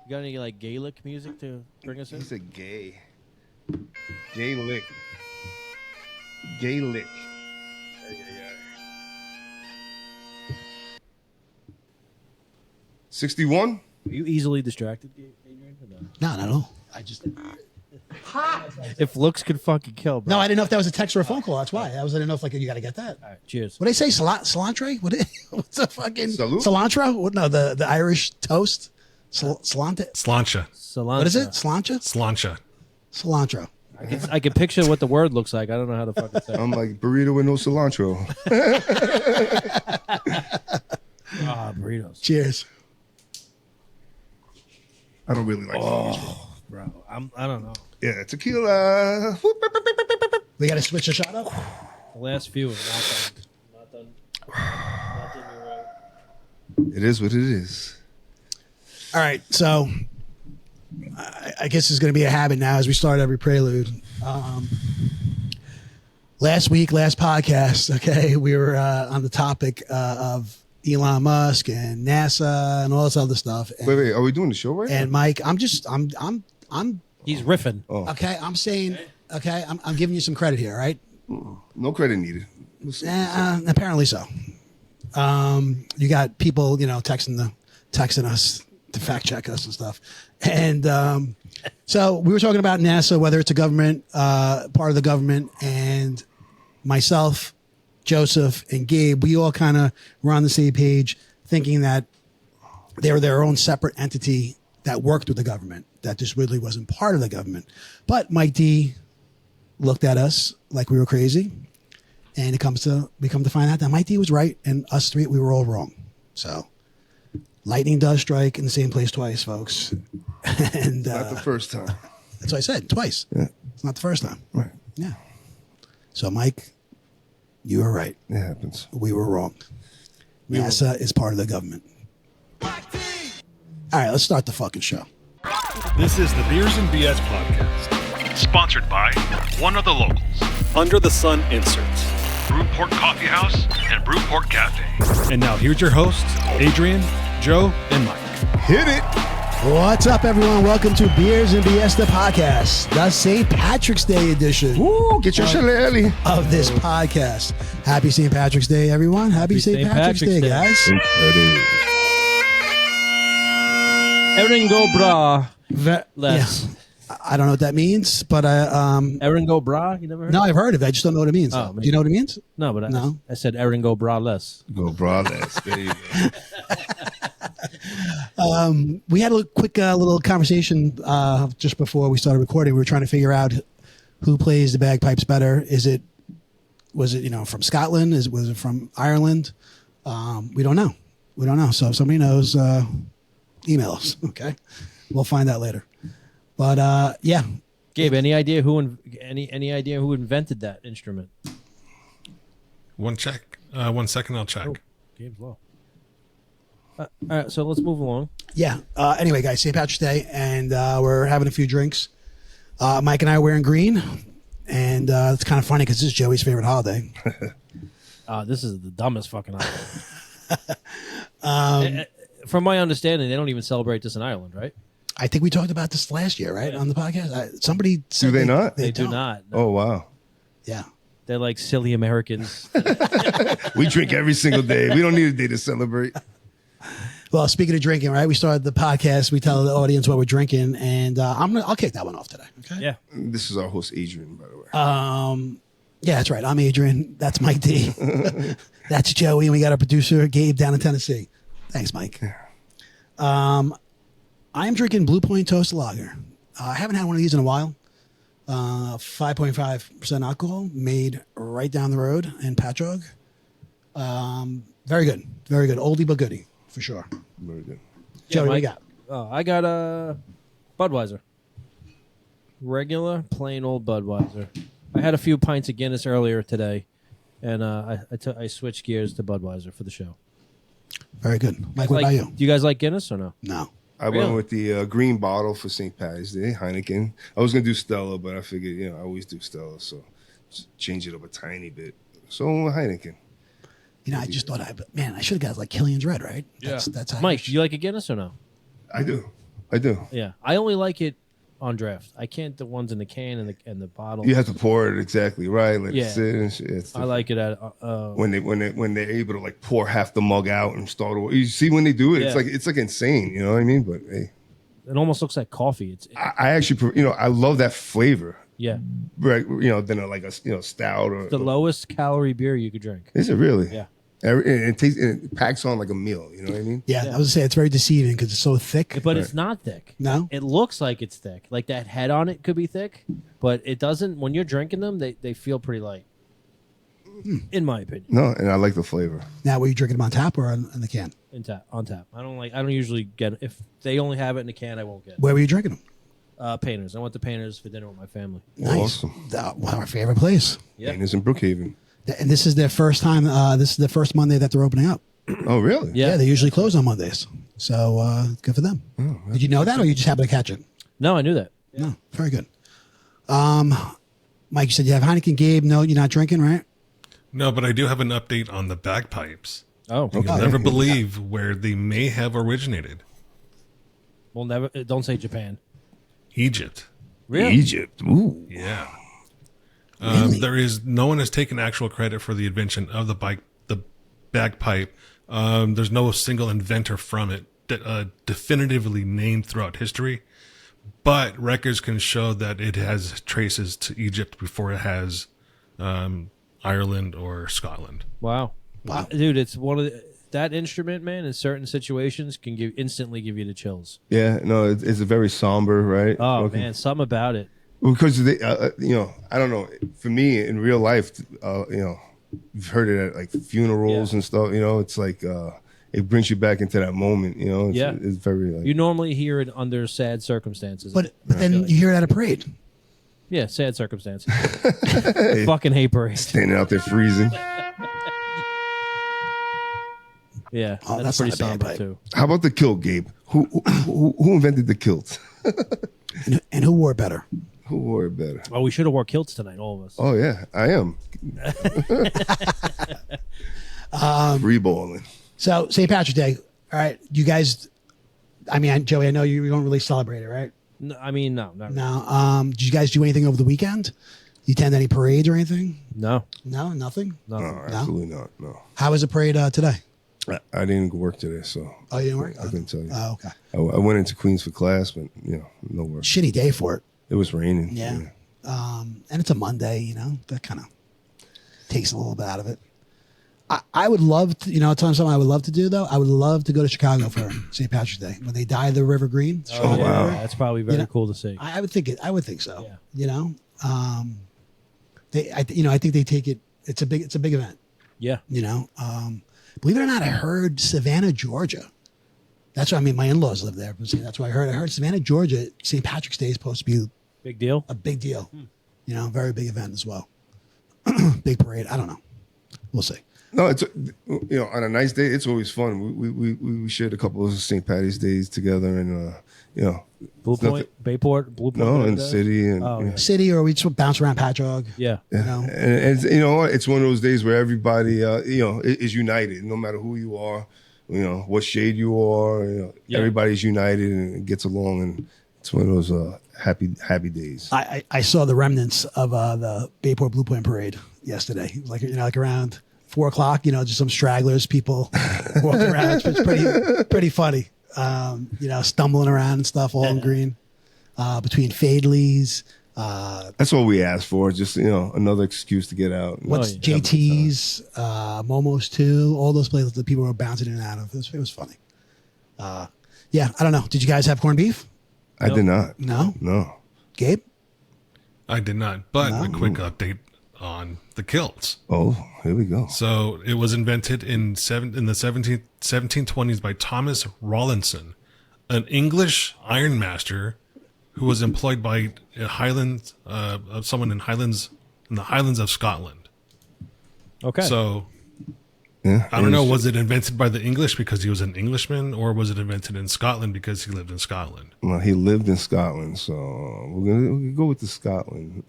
You got any like Gaelic music to bring us in? He said gay. Gaelic. Gaelic. Yeah. 61? Are you easily distracted, Adrian? Or no? No, not at all. I just If looks could fucking kill, bro. no. I didn't know if that was a text or a phone call. That's why I didn't know if like you got to get that. All right, cheers. What did they say? Cilantro? What's the fucking Salute? cilantro? What? No, the Irish toast. Cilantro. Slancha. Cilantro. What is it? Cilantro. Slancha. Cilantro. I can picture what the word looks like. I don't know how to fucking say it. I'm like, burrito with no cilantro. Ah, burritos. Cheers. I don't really like cilantro. Bro, I don't know. Yeah, tequila. We got to switch the shot up. The last few are not done. Not done right. It is what it is. All right, so I guess it's going to be a habit now as we start every prelude. Last podcast, okay, we were on the topic of Elon Musk and NASA and all this other stuff. And, Wait, are we doing the show right and now? Mike, I'm He's riffing. Oh, okay. I'm saying, okay, I'm giving you some credit here, right? no credit needed. Apparently so. You got people, texting us to fact check us and stuff. And so we were talking about NASA, whether it's a government, part of the government, and myself, Joseph, and Gabe, we all kind of were on the same page thinking that they were their own separate entity that worked with the government, that just really wasn't part of the government. But Mike D looked at us like we were crazy. And we come to find out that Mike D was right, and us three, we were all wrong. So lightning does strike in the same place twice, folks. And Not the first time. that's what I said, twice. Yeah. It's not the first time. Right. Yeah. So, Mike, you were right. It happens. We were wrong. NASA is part of the government. All right, let's start the fucking show. This is the Beers and BS podcast. Sponsored by one of the locals, Under the Sun Inserts. Brewport Coffee House and Brewport Cafe. And now here's your hosts, Adrian, Joe, and Mike. Hit it. What's up, everyone? Welcome to Beers and BS, the podcast, the St. Patrick's Day edition Woo, get your shillelagh. of this podcast. Happy St. Patrick's Day, everyone. Happy St. Patrick's Day, guys. Everything go bra. Less. Yeah. I don't know what that means, but Erin go bra? You never heard? no, I've heard of it. I just don't know what it means. Oh, Do you know what it means? No, but No. I said Erin go bra less. Go braless. There you go. We had a quick little conversation just before we started recording. We were trying to figure out who plays the bagpipes better. Was it from Scotland? Was it from Ireland? We don't know. So if somebody knows, email us. Okay, we'll find out later. But yeah, Gabe, any idea who invented that instrument? 1 second, I'll check. Oh, Gabe's low. All right, so let's move along. yeah. Anyway, guys, St. Patrick's Day, and we're having a few drinks. Mike and I are wearing green, and it's kind of funny because this is Joey's favorite holiday. This is the dumbest fucking holiday. From my understanding, they don't even celebrate this in Ireland, right? I think we talked about this last year, right, on the podcast. Somebody said Do they not? They do don't. not. No. Oh, wow. Yeah. They're like silly Americans. We drink every single day. We don't need a day to celebrate. Well, speaking of drinking, right? We started the podcast. We tell the audience what we're drinking, and I'll kick that one off today. Okay. Yeah. This is our host, Adrian, by the way. Yeah, that's right. I'm Adrian. That's Mike D. That's Joey, and we got our producer Gabe down in Tennessee. Thanks, Mike. I'm drinking Blue Point Toast Lager. I haven't had one of these in a while. 5.5% alcohol, made right down the road in Patchogue. Very good. Very good. Oldie but goodie, for sure. Very good. Joey, what you Mike. got? I got a Budweiser. Regular, plain old Budweiser. I had a few pints of Guinness earlier today, and I switched gears to Budweiser for the show. Very good. Mike, what about you? Do you guys like Guinness or no? No. I went with the green bottle for St. Patty's Day, Heineken. I was going to do Stella, but I figured, I always do Stella, so just change it up a tiny bit. So Heineken. I just thought I should have got like Killian's Red, right? That's how Mike, do you like a Guinness or no? I do. I do. Yeah, I only like it on draft. I can't the ones in the can and the bottle. You have to pour it exactly right. Let Yeah. it sit and shit. It's I like it at when they're able to like pour half the mug out and start. You see when they do it, Yeah. it's like insane. You know what I mean? But hey, it almost looks like coffee. I actually I love that flavor. Yeah, Right? Than a stout or the lowest calorie beer you could drink. Is it really? Yeah. It packs on like a meal. You know what I mean? Yeah, I was gonna say it's very deceiving because it's so thick. But it's not thick. No? It looks like it's thick. Like that head on it could be thick, but it doesn't. When you're drinking them, they feel pretty light. In my opinion. No, and I like the flavor. Now, were you drinking them on tap or in the can? On tap. I don't usually get if they only have it in a can. I won't get it. Where were you drinking them? Painters. I went to Painters for dinner with my family. Nice. Awesome. One of our favorite place. Yeah. And it's in Brookhaven. And this is their first time. This is the first Monday that they're opening up. Oh, really? Yeah. Yeah, they usually close on Mondays. So good for them. Did you know that, or you just happened to catch it? No, I knew that. No, very good. Mike, you said you have Heineken. Gabe, no, you're not drinking, right? No, but I do have an update on the bagpipes. Oh, You'll never believe where they may have originated. We'll never. Don't say Japan. Egypt. Really? Egypt. Ooh. Yeah. Really? There is no one has taken actual credit for the invention of the bagpipe. There's no single inventor from it definitively named throughout history, but records can show that it has traces to Egypt before it has Ireland or Scotland. Wow. Wow. Dude, it's one of that instrument, man. In certain situations, can instantly give you the chills. Yeah, no, it's a very somber, right? Oh Okay. man, something about it. Because they, I don't know. For me, in real life, you've heard it at like funerals Yeah. and stuff. It's like it brings you back into that moment. Yeah. It's very like You normally hear it under sad circumstances. But then you hear it at a parade. Yeah, sad circumstances. Fucking hate parades. standing out there freezing. Yeah, Oh, that's that's pretty not a bad somber pipe. too. How about the kilt, Gabe? Who invented the kilt? And who wore better? Who wore it better? Oh, we should have wore kilts tonight, all of us. Oh yeah, I am. Free balling. So, St. Patrick's Day. All right, you guys. I mean, Joey, I know you don't really celebrate it, right? No, I mean, no, not really. No. Did you guys do anything over the weekend? You attend any parades or anything? No, No, nothing. No, nothing. absolutely not. No, How was the parade today? I didn't work today, so Oh, you didn't work? I couldn't tell you. Oh, okay. I went into Queens for class, but no work. Shitty day for it. It was raining. Yeah. And it's a Monday, that kind of takes a little bit out of it. I would love to, tell them something I would love to do though. I would love to go to Chicago for St. Patrick's Day when they dye the River green. Oh, Chicago yeah, River. that's probably very cool to see. I would think it. I would think so. Yeah. I think they take it. It's a big event. Yeah, Believe it or not, I heard Savannah, Georgia. That's what I mean. My in-laws live there. That's what I heard. I heard Savannah, Georgia. St. Patrick's Day is supposed to be big deal. a big deal. Very big event as well. Big parade. I don't know. We'll see. No, it's on a nice day, it's always fun. We shared a couple of St. Patty's days together, and Blue it's nothing- Point, Bayport, Blue Point. no, in the Day? city, and Oh, yeah. City, or we just bounce around Patchogue. Yeah, and it's, it's one of those days where everybody is united, no matter who you are, what shade you are. Yeah. Everybody's united and gets along, and it's one of those happy days. I saw the remnants of the Bayport Blue Point parade yesterday. It was like around 4:00. Just some stragglers, people walking around. It's pretty funny. Stumbling around and stuff, all in green. Between Fadley's, That's what we asked for, just another excuse to get out. what's yeah. JT's, Momo's too. All those places that people were bouncing in and out of. It was funny. Yeah, I don't know. Did you guys have corned beef? I did not. No. No. Gabe? I did not, but No. a quick update on the kilts. Oh, here we go. So it was invented in the 1720s by Thomas Rawlinson, an English ironmaster who was employed by someone in the Highlands of Scotland. okay. So Yeah, I don't know, was it invented by the English because he was an Englishman, or was it invented in Scotland because he lived in Scotland? Well, he lived in Scotland, so we're gonna go with the Scotland.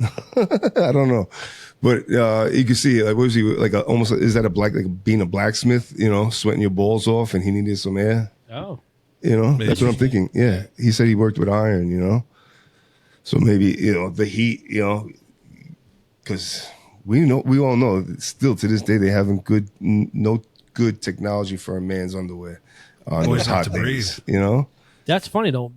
I don't know, but you can see, like, what was he like? Almost is that like being a blacksmith? Sweating your balls off, and he needed some air. oh, You know, that's what I'm thinking. Yeah, he said he worked with iron. You know, so maybe the heat. You know, because we all know that still to this day they haven't no good technology for a man's underwear on Always those have hot to days. breathe. You know, That's funny though.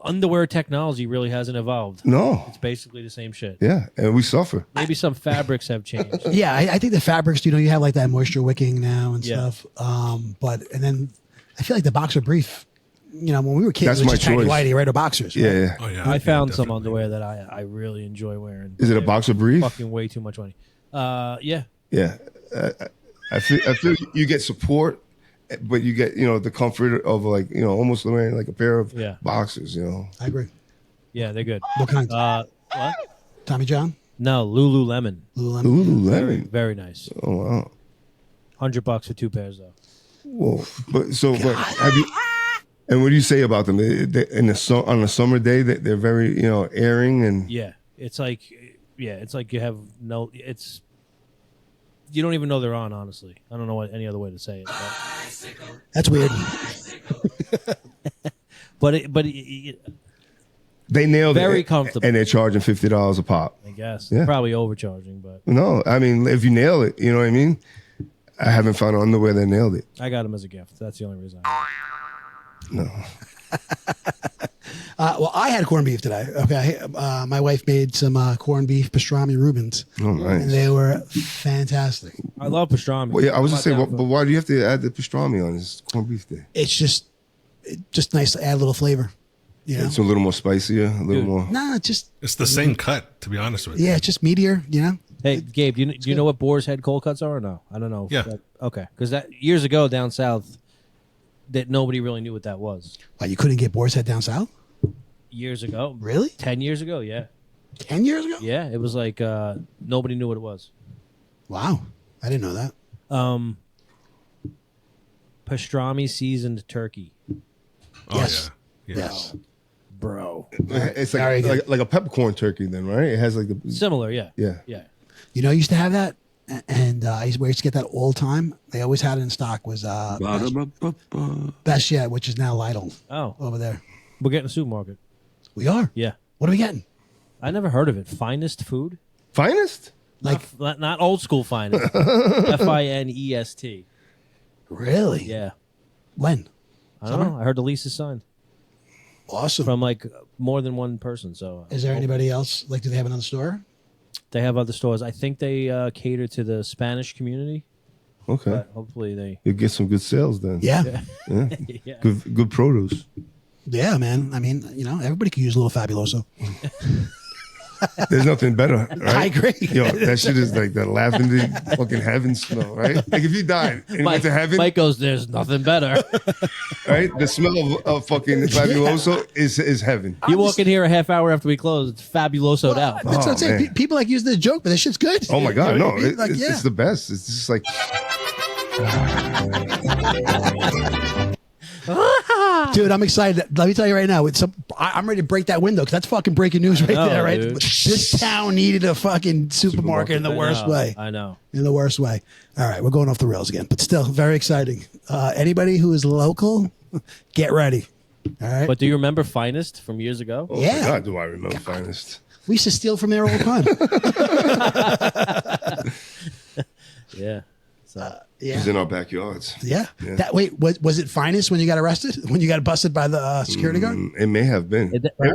Underwear technology really hasn't evolved. no, It's basically the same shit. yeah, and we suffer. Maybe some fabrics have changed. Yeah, I think the fabrics, you have like that moisture wicking now and Yeah. stuff. And then I feel like the boxer brief, when we were kids, That's it was my just tidy choice. whitey, right? Or boxers. Yeah, Right? yeah. Oh yeah, I found some definitely. underwear that I really enjoy wearing. Is it a boxer brief? Fucking way too much money. Yeah. Yeah, I feel you get support, but you get the comfort of like almost wearing like a pair of Yeah. boxers. I agree. Yeah, they're good. What kinds? What? Tommy John? No, Lululemon. Lululemon? Very, Lululemon. very nice. Oh wow. $100 for 2 pairs though. Whoa. But have you? And what do you say about them? On a summer day, they're very airing and Yeah, it's like you have you don't even know they're on. Honestly, I don't know any other way to say it. That's weird. But they nailed it. Very comfortable. And they're charging $50 a pop. I guess Yeah. probably overcharging, but No, I mean if you nail it, you know what I mean. I haven't found underwear that nailed it. I got them as a gift. That's the only reason. No. Well, I had corned beef today. Okay. My wife made some corned beef pastrami Reubens. Oh, nice. And they were fantastic. I love pastrami. Well, yeah, I was I'm just saying, not down but why do you have to add the pastrami on this corned beef day? It's just nice to add a little flavor. It's a little more spicier, a little Dude. more. Nah, just, It's the same cut, to be honest with you. yeah, it's just meatier, Hey, Gabe, do you know what Boar's Head cold cuts are or no? I don't know. Yeah. Okay, because that years ago down south, that nobody really knew what that was. Why, you couldn't get boar's head down south? Years ago, Really? 10 years ago, yeah, 10 years ago? yeah. It was like nobody knew what it was. Wow. I didn't know that. Pastrami seasoned turkey, Oh Yes. yeah. Yes. bro. It's Very good. like a peppercorn turkey, then, right? It has like the Similar, yeah, yeah. yeah. I used to have that, and I used to get that all the time. They always had it in stock. Was Best Yet, which is now Lidl Oh, over there. we're getting a supermarket. We are. Yeah, What are we getting? I never heard of it. Finest food, Finest. not old school finest. FINEST. Really? Yeah, When? I don't know. I heard the lease is signed Awesome. from like more than one person. So Is there anybody else? Like, do they have another store? they have other stores. I think they cater to the Spanish community. Okay. But hopefully they. You get some good sales then. Yeah. Yeah. Yeah. Good produce. Yeah, man. I mean, everybody could use a little Fabuloso. There's nothing better, right? I agree. Yo, that shit is like that lavender fucking heaven smell, right? Like if you died and you went to heaven, Mike goes, "There's nothing better." right? The smell of fucking fabuloso is heaven. You walk in here a half hour after we close, it's fabulosoed out. That's what I'm saying. man. People use this joke, but this shit's good. Oh my god, no! Like, It's the best. It's just like Dude, I'm excited. Let me tell you right now. I'm ready to break that window because that's fucking breaking news right know, there, right? dude. This town needed a fucking supermarket in the worst way. I know. In the worst way. All right, we're going off the rails again, but still very exciting. Anybody who is local, get ready. All right. But do you remember Finest from years ago? oh Yeah. my god, do I remember finest? We used to steal from there all the time. Yeah. So, It was in our backyards. Yeah. Wait, was it Finest when you got arrested? When you got busted by the security guard? It may have been. right?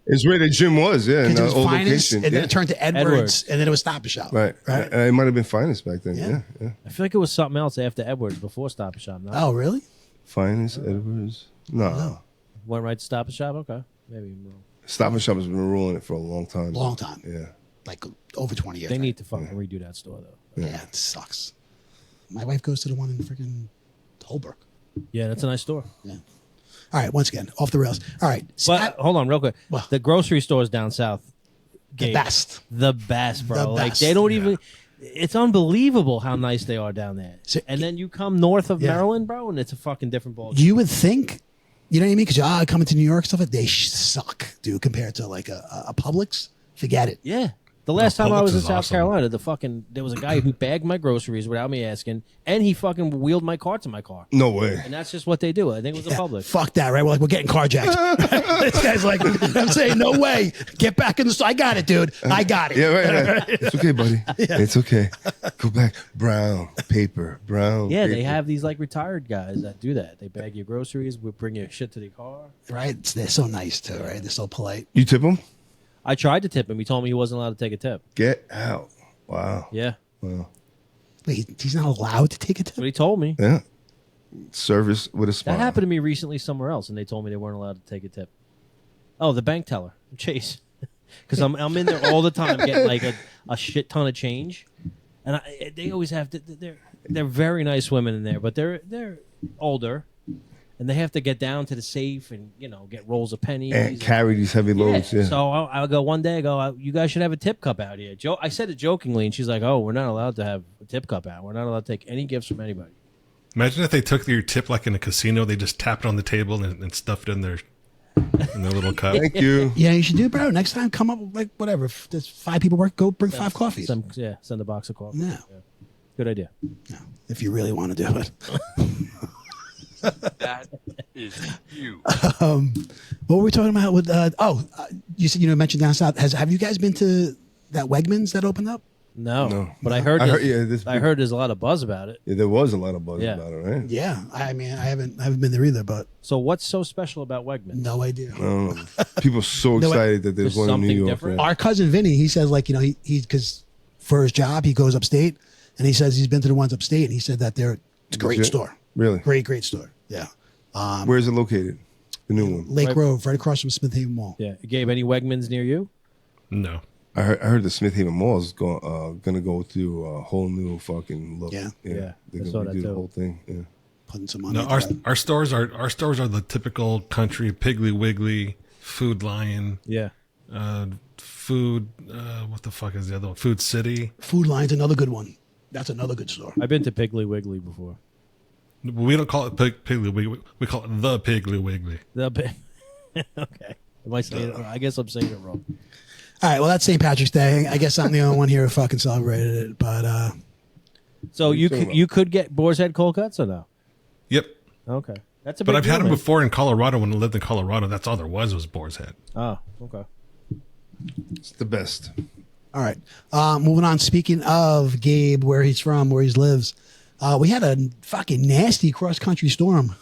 It's where the gym was, yeah, in Because it the was old Finest, location. and then yeah. it turned to Edwards, and then it was Stop and Shop. Right. Right. It might have been finest back then. Yeah. Yeah. I feel like it was something else after Edwards, before Stop and Shop. No? Oh, really? Finest, Edwards. No. Went right to Stop and Shop? Okay. Maybe I'm wrong. Stop and Shop has been ruling it for a long time. Long time. Yeah. Like over 20 years. They right? need to fucking redo that store, though. Yeah, it sucks. My wife goes to the one in freaking Holbrook. Yeah, that's a nice store. Yeah. All right, once again, off the rails. All right. But hold on, real quick. Well- The grocery stores down south, the Gabe, best. the best, bro. The Like best. they don't even. It's unbelievable how nice they are down there. So- and then you come north of Yeah. Maryland, bro, and it's a fucking different ball. You would think, you know what I mean? Because coming to New York, stuff like they suck, dude, compared to like a Publix. Forget it. Yeah, The last time I was in Publix is South awesome. Carolina, there was a guy who bagged my groceries without me asking, and he fucking wheeled my cart to my car. No way. And that's just what they do. I think it was a Publix. Fuck that, right? We're like, we're getting carjacked. This guy's like, I'm saying, no way. Get back in the store. I got it, dude. I got it. Yeah, right. It's okay, buddy. It's okay. Go back. Brown paper. Brown. Yeah, paper. they have these like retired guys that do that. They bag your groceries, we bring your shit to the car. Right? They're so nice, too, right? They're so polite. You tip them? I tried to tip him. He told me he wasn't allowed to take a tip. Get out. Wow. Yeah, Wow. Wait, he's not allowed to take a that's tip? what he told me. Yeah. Service with a smile. That happened to me recently somewhere else, and they told me they weren't allowed to take a tip. Oh, the bank teller, Chase, because I'm in there all the time getting like a shit ton of change, and they always have they're very nice women in there, but they're older, and they have to get down to the safe and get rolls of pennies And carry these heavy loads. Yeah. So I'll go one day. You guys should have a tip cup out here. I said it jokingly, and she's like, "Oh, we're not allowed to have a tip cup out. We're not allowed to take any gifts from anybody." Imagine if they took your tip like in a casino, they just tapped it on the table and stuffed it in their little cup. Thank you. Yeah, you should do, bro. Next time, come up with like whatever. If there's 5 people work, go bring 5 coffees. Send a box of coffee. Yeah. Good idea. No, if you really want to do it. That is you. What were we talking about with? You said mentioned down south. Have you guys been to that Wegmans that opened up? No. But I heard. I I heard there's a lot of buzz about it. Yeah, there was a lot of buzz Yeah. about it, right? Yeah, I mean, I haven't been there either, but So what's so special about Wegmans? no idea. I don't know. People are so No, excited that there's there's one in New something York. different? yeah. Our cousin Vinny, he says like he because for his job he goes upstate, and he says he's been to the ones upstate, and he said that it's a great Legit? store, Really? great store. Yeah, Where is it located? The new one. Lake Right- Grove, right across from Smith Haven Mall. Yeah, Gabe, any Wegmans near you? No. I heard the Smith Haven Mall is gonna go through a whole new fucking look. Yeah. Yeah, They're I gonna saw that redo the too. whole thing. Yeah. Putting some money. No, into that. our stores are the typical country Piggly Wiggly, Food Lion, Yeah. Food. What the fuck is the other one? Food City. Food Lion's another good one. That's another good store. I've been to Piggly Wiggly before. We don't call it Piggly Wiggly. We call it the Piggly Wiggly. Okay. Am I saying it? I guess I'm saying it wrong. All right, well that's St. Patrick's Day. I guess I'm the only one here who fucking celebrated it, but So you talking could, you could get Boar's Head cold cuts or no? Yep. Okay. That's a big But I've had deal, them man. before in Colorado when I lived in Colorado. That's all there was Boar's Head. Oh, okay. It's the best. all right. Moving on. Speaking of Gabe, where he's from, where he lives, we had a fucking nasty cross country storm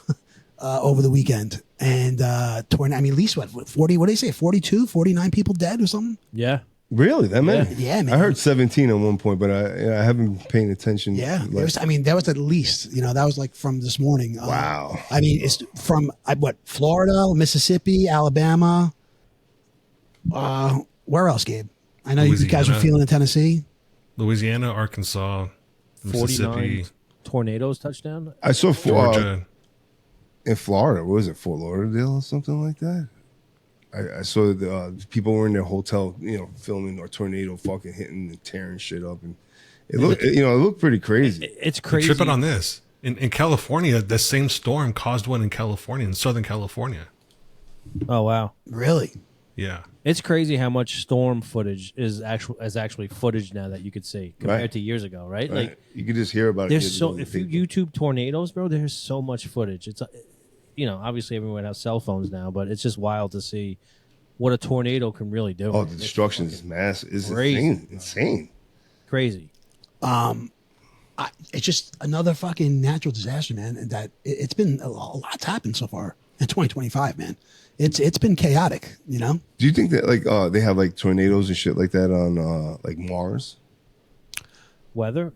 over the weekend, and at least what 40? What did they say? 42, 49 people dead or something? Yeah. Really? That many? Yeah, man. I heard 17 at one point, but I haven't been paying attention. Yeah, Like, that was at least, that was like from this morning. Wow. I mean, it's from Florida, Mississippi, Alabama. Where else, Gabe? I know you guys were Louisiana. feeling in Tennessee. Louisiana, Arkansas, 49 Mississippi, tornadoes touchdown. I saw Georgia. in Florida. What was it, Fort Lauderdale or something like that? I saw the people were in their hotel, filming a tornado fucking hitting and tearing shit up, and it looked pretty crazy. It's They're crazy. tripping on this. In California, the same storm caused one in California, in Southern California. Oh wow. Really? Yeah. It's crazy how much storm footage is actually footage now that you could see compared Right. to years ago, right? Right? Like You could just hear about it. there's so if you YouTube tornadoes, bro, there's so much footage. It's obviously everyone has cell phones now, but it's just wild to see what a tornado can really do. Oh, the destruction is massive. It's crazy. insane. Crazy. It's just another fucking natural disaster, man. And that it's been a lot's happened so far in 2025, man. It's been chaotic, Do you think that they have like tornadoes and shit like that on like Mars? Weather?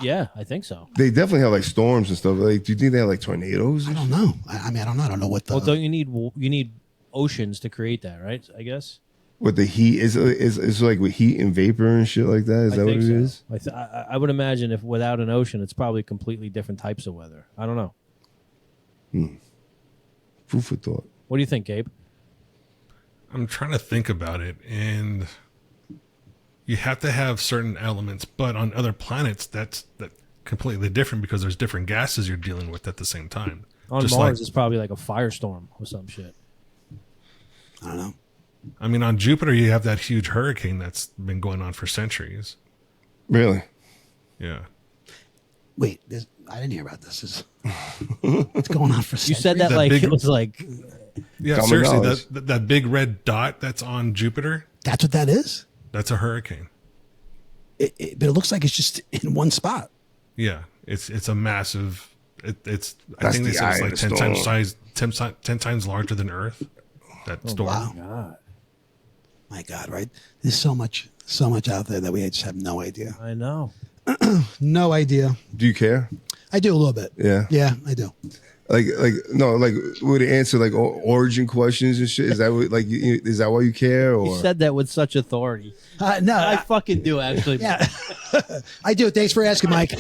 Yeah, I think so. They definitely have like storms and stuff. Like, do you think they have like tornadoes? I don't know. I mean, I don't know. I don't know what the. Well, don't you need oceans to create that, right? I guess. With the heat, is like with heat and vapor and shit like that. Is that what it is? I would imagine if without an ocean, it's probably completely different types of weather. I don't know. Food for thought. What do you think, Gabe? I'm trying to think about it, and you have to have certain elements, but on other planets, that's completely different because there's different gases you're dealing with at the same time. On Just Mars, it's probably like a firestorm or some shit. I don't know. I mean, on Jupiter, you have that huge hurricane that's been going on for centuries. Really? Yeah. Wait, I didn't hear about this. What's going on for You said that That like big- it was like Yeah, Common seriously, knowledge. that big red dot that's on Jupiter, That's what that is? that's a hurricane. But it looks like it's just in one spot. Yeah, it's a massive. It's I That's think they the said it's eye like of 10 the times storm. size, 10 times larger than Earth. That storm. Wow. God. My God, right? There's so much out there that we just have no idea. I know. No idea. Do you care? I do a little bit. Yeah. Yeah, I do. Like no, like would it answer like origin questions and shit? Is that what, like is that why you care? Or You said that with such authority. No, I fucking do actually. yeah, I do. Thanks for asking, Mike.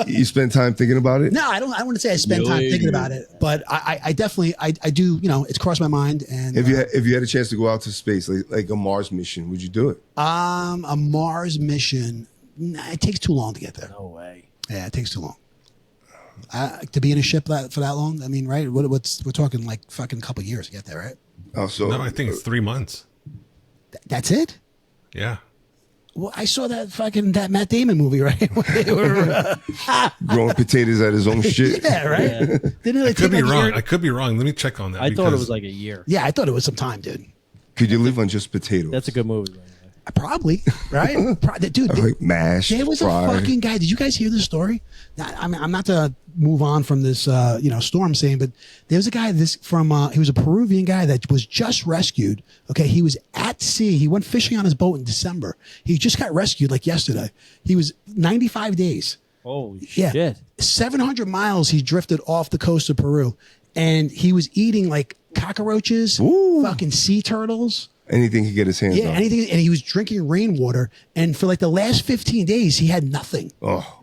you spend time thinking about it? No, I don't. I want to say I spend time thinking about it, but I definitely I do. You know, it's crossed my mind. And If you had a chance to go out to space, like a Mars mission, would you do it? a Mars mission, it takes too long to get there. No way. Yeah, it takes too long. To be in a ship for that long, I mean, right? We're talking like fucking couple years to get there, right? Oh, so No, I think it's 3 months. That's it. Yeah. Well, I saw that Matt Damon movie, right? Where they were, growing potatoes at his own shit. yeah, right. Yeah. Didn't it Could take be like a wrong. year? I could be wrong. Let me check on that. I thought it because was like a year. Yeah, I thought it was some time, dude. Could you live on just potatoes? That's a good movie. By the way. Probably, right? Dude, like mash. there was fry. a fucking guy. Did you guys hear this story? Now, I'm not to move on from this, storm scene, but there was a guy. He was a Peruvian guy that was just rescued. Okay, he was at sea. He went fishing on his boat in December. He just got rescued like yesterday. He was 95 days. Holy Yeah, shit. 700 miles. He drifted off the coast of Peru, and he was eating like cockroaches, Ooh. fucking sea turtles. Anything he could get his hands Yeah, on. anything, and he was drinking rainwater. And for like the last 15 days, he had nothing.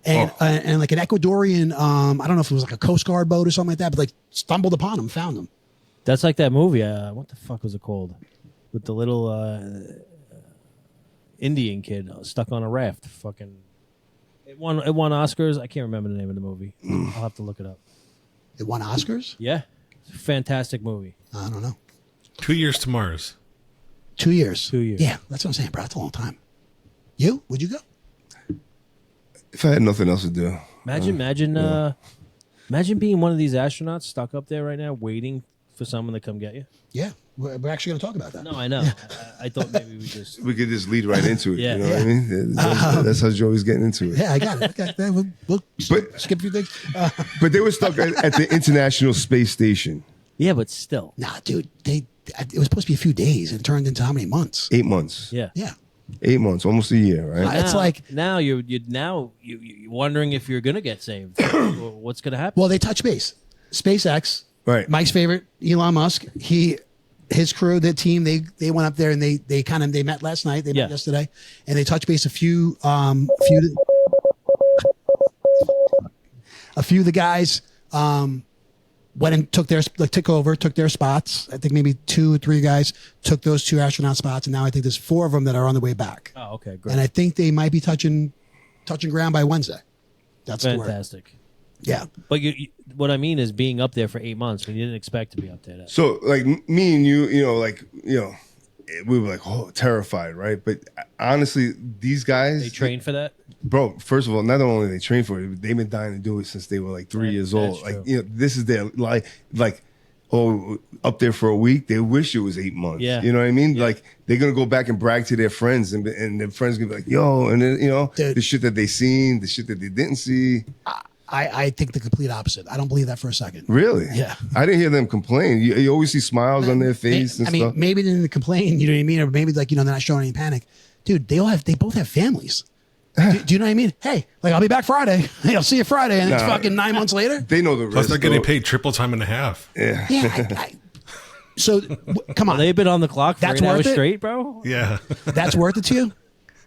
And like an Ecuadorian, I don't know if it was like a Coast Guard boat or something like that, but like stumbled upon him, found him. That's like that movie. What the fuck was it called? With the little Indian kid stuck on a raft. Fucking. It won Oscars. I can't remember the name of the movie. I'll have to look it up. It won Oscars. Yeah, it's a fantastic movie. I don't know. 2 years to Mars. 2 years. 2 years. Yeah, that's what I'm saying, bro. That's a long time. You? Would you go? If I had nothing else to do. Imagine being one of these astronauts stuck up there right now, waiting for someone to come get you. Yeah, we're actually going to talk about that. No, I know. I thought maybe we just. We could just lead right into it. Yeah. You know what I mean? That's how Joey's getting into it. Yeah, I got it. Okay, we'll But- skip a few things. But they were stuck at the International Space Station. Yeah, but still. Nah, dude, it was supposed to be a few days. It turned into how many months? 8 months. Yeah. Yeah. 8 months, almost a year, right? It's like- now you're wondering if you're gonna get saved. What's gonna happen? Well, they touch base. SpaceX, Right. Mike's favorite, Elon Musk. His crew, their team, they went up there and they met last night. They Yeah. met yesterday, and they touched base. A few of the guys went and took their spots. I think maybe 2 or 3 guys took those 2 astronaut spots, and now I think there's 4 of them that are on the way back. Oh, okay, great. And I think they might be touching ground by Wednesday. That's the word. Fantastic. Yeah. But what I mean is being up there for 8 months when you didn't expect to be up there. So, like, me and you, we were like, oh, terrified, right? But honestly, these guys, They trained for that. bro. First of all, not only they trained for it, they've been dying to do it since they were like 3 years old. That's Like, true. this is their life. Like, up there for a week. They wish it was 8 months. Yeah. You know what I mean? Like, they're gonna go back and brag to their friends, and their friends gonna be like, yo, and then Dude. the shit that they seen, the shit that they didn't see. I think the complete opposite. I don't believe that for a second. Really? Yeah. I didn't hear them complain. You always see smiles on their face and I mean, stuff. maybe they didn't complain, you know what I mean? Or maybe like, they're not showing any panic. Dude, they both have families. Do you know what I mean? Hey, like, I'll be back Friday. Hey, I'll see you Friday. And it's Nah. fucking 9 months later. They know the risk. Plus, they're getting though. paid triple time and a half. Yeah. Yeah. So come on. They've been on the clock for That's 8 worth hours it? straight, bro. Yeah. That's worth it to you?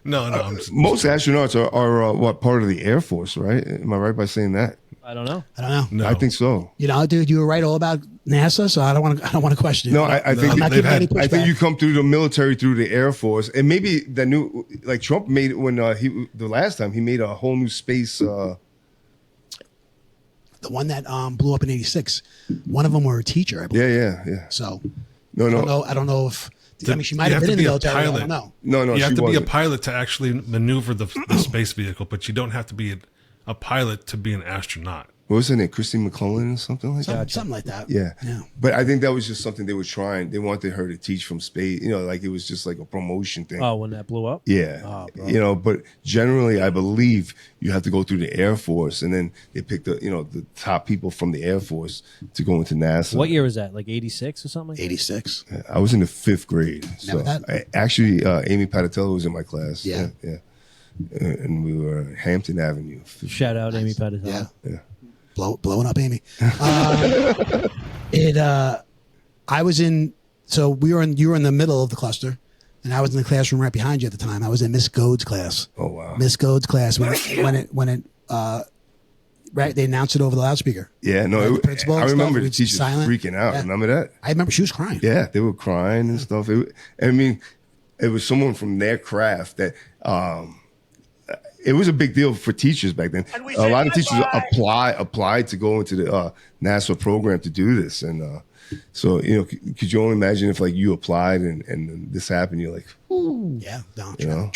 No, I'm just, Most astronauts are what, part of the Air Force, right? Am I right by saying that? I don't know. I don't know. no. I think so. Dude, you were right all about NASA, so I don't want to question you. No, I think I'm not they've giving any had- I think pushback. you come through the military, through the Air Force, and maybe the new, like Trump made it when the last time he made a whole new space. The one that blew up in '86. One of them were a teacher, I believe. Yeah. So No. I don't know if I mean, she might have been in the military. I don't know. No, You have she to be a wasn't. pilot to actually maneuver the space vehicle, but you don't have to be a pilot to be an astronaut. What was her name? Christine McClellan or something like that? Something like that. Yeah. Yeah. But I think that was just something they were trying. They wanted her to teach from space. You know, like it was just like a promotion thing. Oh, when that blew up? Yeah. Oh, bro. You know, but generally, I believe you have to go through the Air Force, and then they pick the top people from the Air Force to go into NASA. What year was that? Like 86 or something? 86. I was in the 5th grade. So Never that. Amy Patatello was in my class. Yeah. Yeah. And we were on Hampton Avenue. Shout out Amy Pettit. Yeah. Yeah. Blowing up Amy. I was in, so you were in the middle of the cluster, and I was in the classroom right behind you at the time. I was in Miss Goad's class. Oh, wow. Miss Goad's class right, they announced it over the loudspeaker. Yeah, no, The principal I and remember stuff, the it's teachers silent. freaking out. Yeah. Remember that? I remember she was crying. Yeah, they were crying and stuff. I mean, it was someone from their craft that it was a big deal for teachers back then. A lot of teachers applied to go into the NASA program to do this, and so could you only imagine if like you applied and this happened? You're like, ooh. Yeah, no, know?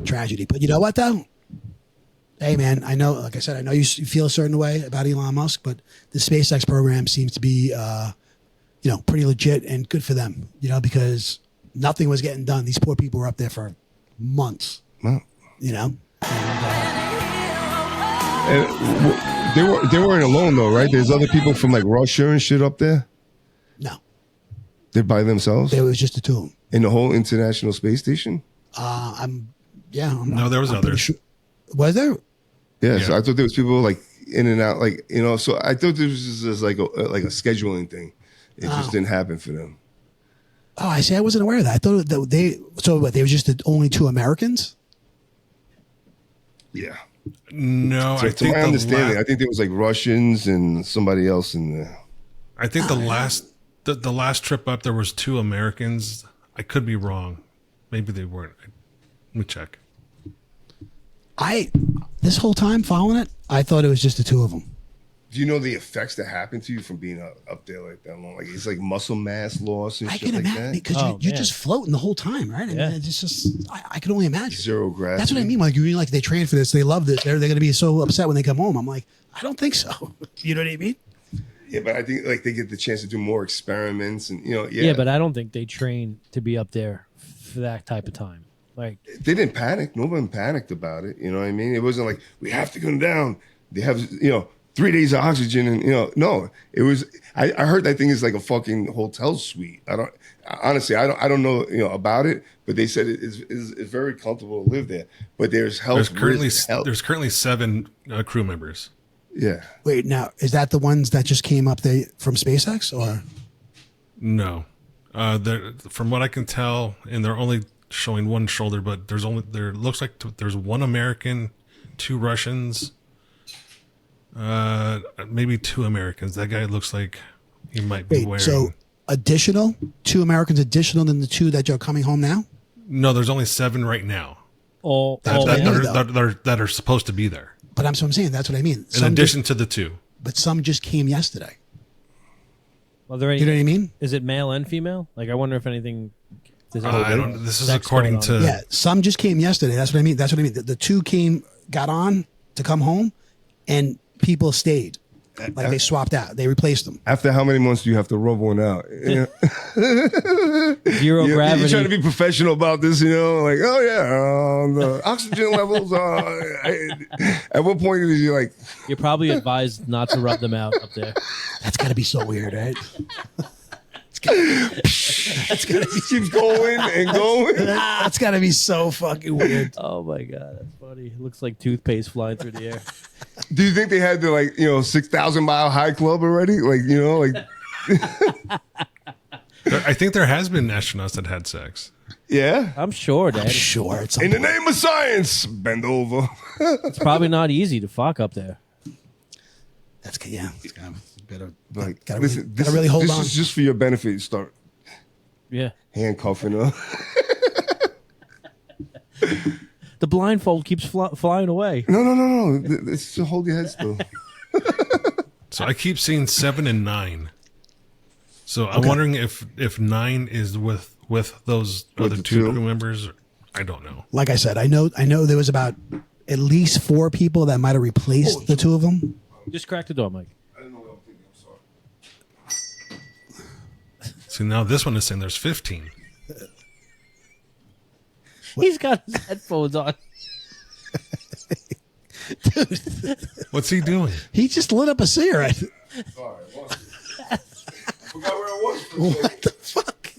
tragedy. But you know what though? Hey man, I know, like I said, I know you feel a certain way about Elon Musk, but the SpaceX program seems to be, pretty legit and good for them. Because nothing was getting done. These poor people were up there for months. Well, And, and they weren't alone though, right? There's other people from like Russia and shit up there. no, They're by themselves it was just the two of them. in the whole International Space Station. No, there was I'm pretty others. Sure. Was there? Yeah, so Yeah. I thought there was people like in and out, like So I thought this was just like a scheduling thing. It just didn't happen for them. Oh, I see. I wasn't aware of that. I thought that they were just the only two Americans. Yeah. No, So I to think my the understanding, la- I think there was like Russians and somebody else in there. I think the last trip up there was 2 Americans. I could be wrong. Maybe they weren't. Let me check. This whole time following it, I thought it was just the two of them. Do you know the effects that happen to you from being up there like that long? Like it's like muscle mass loss and I shit can like imagine that. because Oh, you're man. just floating the whole time, right? Yeah. It's just I can only imagine. Zero gravity. That's what I mean. Like you like they train for this, they love this. They're going to be so upset when they come home. I'm like, I don't think so. You know what I mean? Yeah, but I think like they get the chance to do more experiments and Yeah, but I don't think they train to be up there for that type of time. Like, they didn't panic. No one panicked about it. You know what I mean? It wasn't like we have to come down. They have 3 days of oxygen and no. It was. I heard that thing is like a fucking hotel suite. I don't know about it, but they said it's very comfortable to live there. But there's health. There's currently 7 crew members. Yeah. Wait, now is that the ones that just came up from SpaceX or? No, from what I can tell, and they're only showing one shoulder, but there looks like there's 1 American, 2 Russians, maybe 2 Americans. That guy looks like he might be Wait, wearing. so additional 2 Americans additional than the 2 that are coming home now? No, there's only 7 right now all that are supposed to be there. But I'm saying that's what I mean. In addition to the 2. But some just came yesterday. Are there any, You know what I mean? Is it male and female? Like, I wonder if anything. There's I don't. This is sex according going on. to. Yeah, some just came yesterday. That's what I mean. The 2 got on to come home, and people stayed. Like they swapped out. They replaced them. After how many months do you have to rub one out? Zero You're gravity. trying to be professional about this, like, oh yeah, the oxygen levels. At what point is you like? You're probably advised not to rub them out up there. That's got to be so weird, right? That's gonna keeps going and going. That's got to be so fucking weird. Oh my god, that's funny. It looks like toothpaste flying through the air. Do you think they had the 6,000 mile high club already? I think there has been astronauts that had sex. Yeah. I'm sure, Dad. Sure, it's In the name of science, bend over. It's probably not easy to fuck up there. That's yeah. It's gotta Listen, gotta really hold this on. is just for your benefit. You start Yeah. handcuffing her. The blindfold keeps flying away. No. It's to hold your head still. So I keep seeing 7 and 9. So I'm wondering if 9 is with with those With other the two two? crew members? I don't know. Like I said, I know there was about at least 4 people that might have replaced the 2 of them. Just crack the door, Mike. I don't know what I'm thinking. I'm sorry. See, now this one is saying there's 15. He's got his headphones on. What's he doing? He just lit up a cigarette. Sorry. Forgot where I was for a What second. the fuck?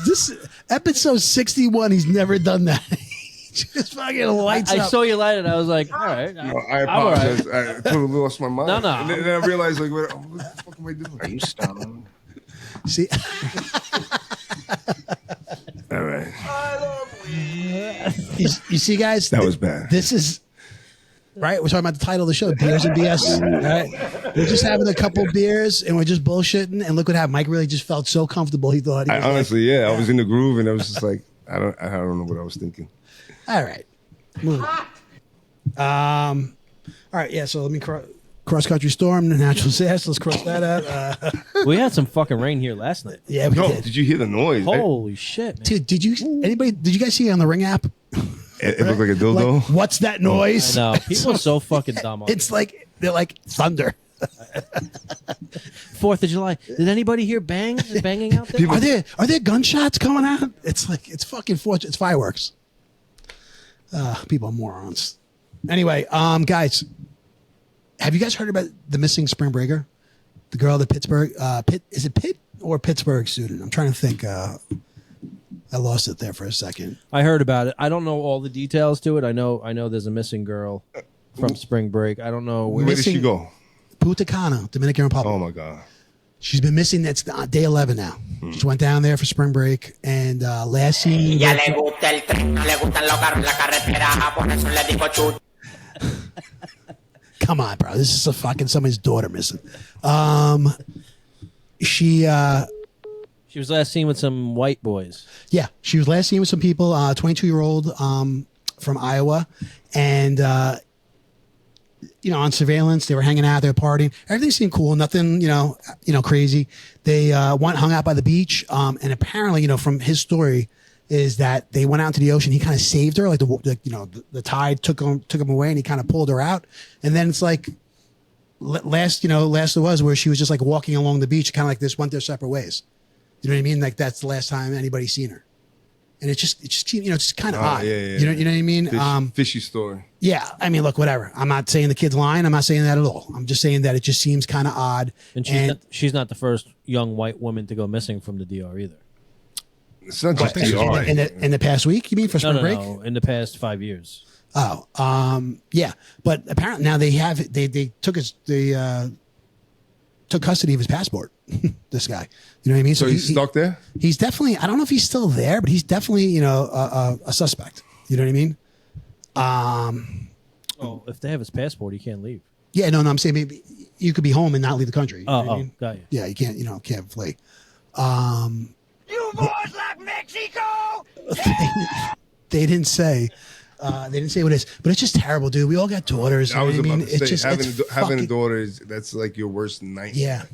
This episode 61. He's never done that. He just fucking lights I up. saw you light it. I was like, all right. No, I I'm all right. apologize. I totally lost my mind. No, no. And then I realized, like, what the fuck am I doing? Are you stoned? See, All right. you see, guys. That was bad. This is right. We're talking about the title of the show, Beers and BS. Right? We're just having a couple beers and we're just bullshitting. And look what happened. Mike really just felt so comfortable. He thought he I was honestly, yeah, I was in the groove, and I was just like, I don't know what I was thinking. all right. Moving on. All right. Yeah. So let me cross country storm, the natural disaster. Let's cross that out. We had some fucking rain here last night. Yeah, we No, did. did you hear the noise? Holy shit, man. Dude, did you guys see it on the Ring app? It looked like a dildo. Like, what's that noise? No, people are so fucking dumb. On It's like they're like thunder. 4th of July. Did anybody hear banging out there? Are there gunshots coming out? It's like it's fucking it's fireworks. People are morons. Anyway, guys, have you guys heard about the missing spring breaker? The girl that Pittsburgh, is it Pitt or Pittsburgh student? I'm trying to think. I lost it there for a second. I heard about it. I don't know all the details to it. I know there's a missing girl from spring break. I don't know Where did she missing- go? Punta Cana, Dominican Republic. Oh my god. She's been missing. That's day 11 now. She went down there for spring break, and last seen. Ya le gusta el tren, no le gustan los carros, la carretera, por eso le digo chut. Come on, bro. This is a fucking somebody's daughter missing. She She was last seen with some white boys. yeah, she was last seen with some people. 22-year-old from Iowa, and on surveillance, they were hanging out, they were partying. Everything seemed cool, nothing crazy. They hung out by the beach, and apparently, from his story, is that they went out into the ocean. He kind of saved her, like the tide took him away, and he kind of pulled her out. And then it's like last it was where she was just like walking along the beach, kind of like this, went their separate ways. You know what I mean? Like that's the last time anybody's seen her. And it's just kind of odd. Yeah. You know what I mean? Fishy story. Yeah, I mean, look, whatever. I'm not saying the kid's lying. I'm not saying that at all. I'm just saying that it just seems kind of odd. And she's not the first young white woman to go missing from the DR either. It's not just think DR. in the past week, you mean, for spring No, break? no, in the past 5 years. Oh, yeah. But apparently now they took custody of his passport. This guy, you know what I mean? So he's stuck there? He's definitely. I don't know if he's still there, but he's definitely a suspect. You know what I mean? Oh, if they have his passport, he can't leave. Yeah, no, I'm saying maybe you could be home and not leave the country. You know what I mean? Got you. Yeah, you can't flee. You boys like Mexico? They didn't say. They didn't say what it is, but it's just terrible, dude. We all got daughters. I was you know what about to say, having it's a fucking- daughter that's like your worst nightmare. Yeah,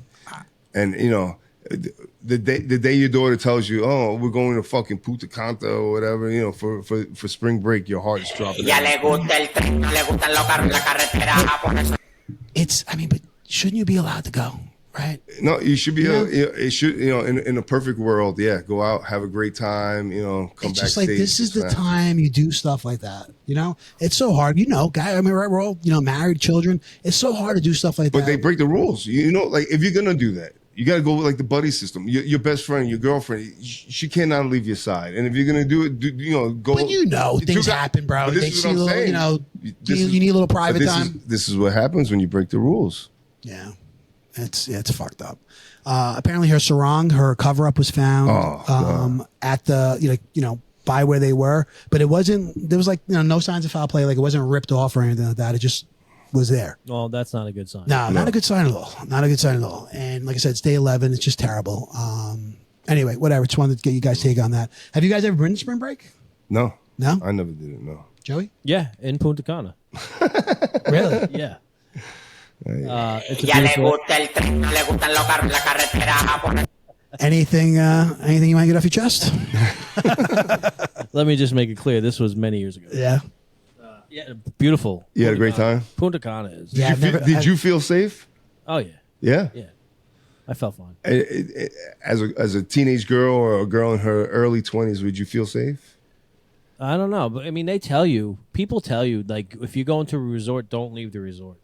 And the day your daughter tells you, "Oh, we're going to fucking Punta Cana or whatever," for spring break, your heart is dropping. Ya le gusta el tren, no le gustan los carros, la carretera, por eso. but shouldn't you be allowed to go? Right? No, you should be. Yeah. It should. In a perfect world, yeah, go out, have a great time. Come It's back. just like safe, this is the fast. time you do stuff like that. It's so hard. Guy. I mean, we're all married, children. It's so hard to do stuff like But that. they break the rules. Like if you're gonna do that, you got to go with like the buddy system. Your best friend, your girlfriend, she cannot leave your side. And if you're gonna do it, go. But things happen, bro. But this They is see what a I'm little, saying. you need a little private time. This is what happens when you break the rules. Yeah, it's fucked up. Apparently, her sarong, her cover up was found at the by where they were, but it wasn't. There was no signs of foul play. Like it wasn't ripped off or anything like that. It just was there. Well, that's not a good sign. No, not a good sign at all. Not a good sign at all. And like I said, it's day 11. It's just terrible. Anyway, whatever. Just wanted to get you guys' take on that. Have you guys ever been to spring break? No, No? I never did it. No. Joey? Yeah, in Punta Cana. Really? Yeah. It's a Ya le beautiful. gusta el tren, no le gustan los carros, la carretera, por eso. Anything you want to get off your chest? Let me just make it clear. This was many years ago. Yeah. Yeah, beautiful. You had a Punta great Cana. time? Punta Cana is. Yeah. Did you feel safe? Oh yeah. Yeah. Yeah. I felt fine. As a teenage girl or a girl in her early 20s, would you feel safe? I don't know, but I mean, people tell you, like, if you go into a resort, don't leave the resort.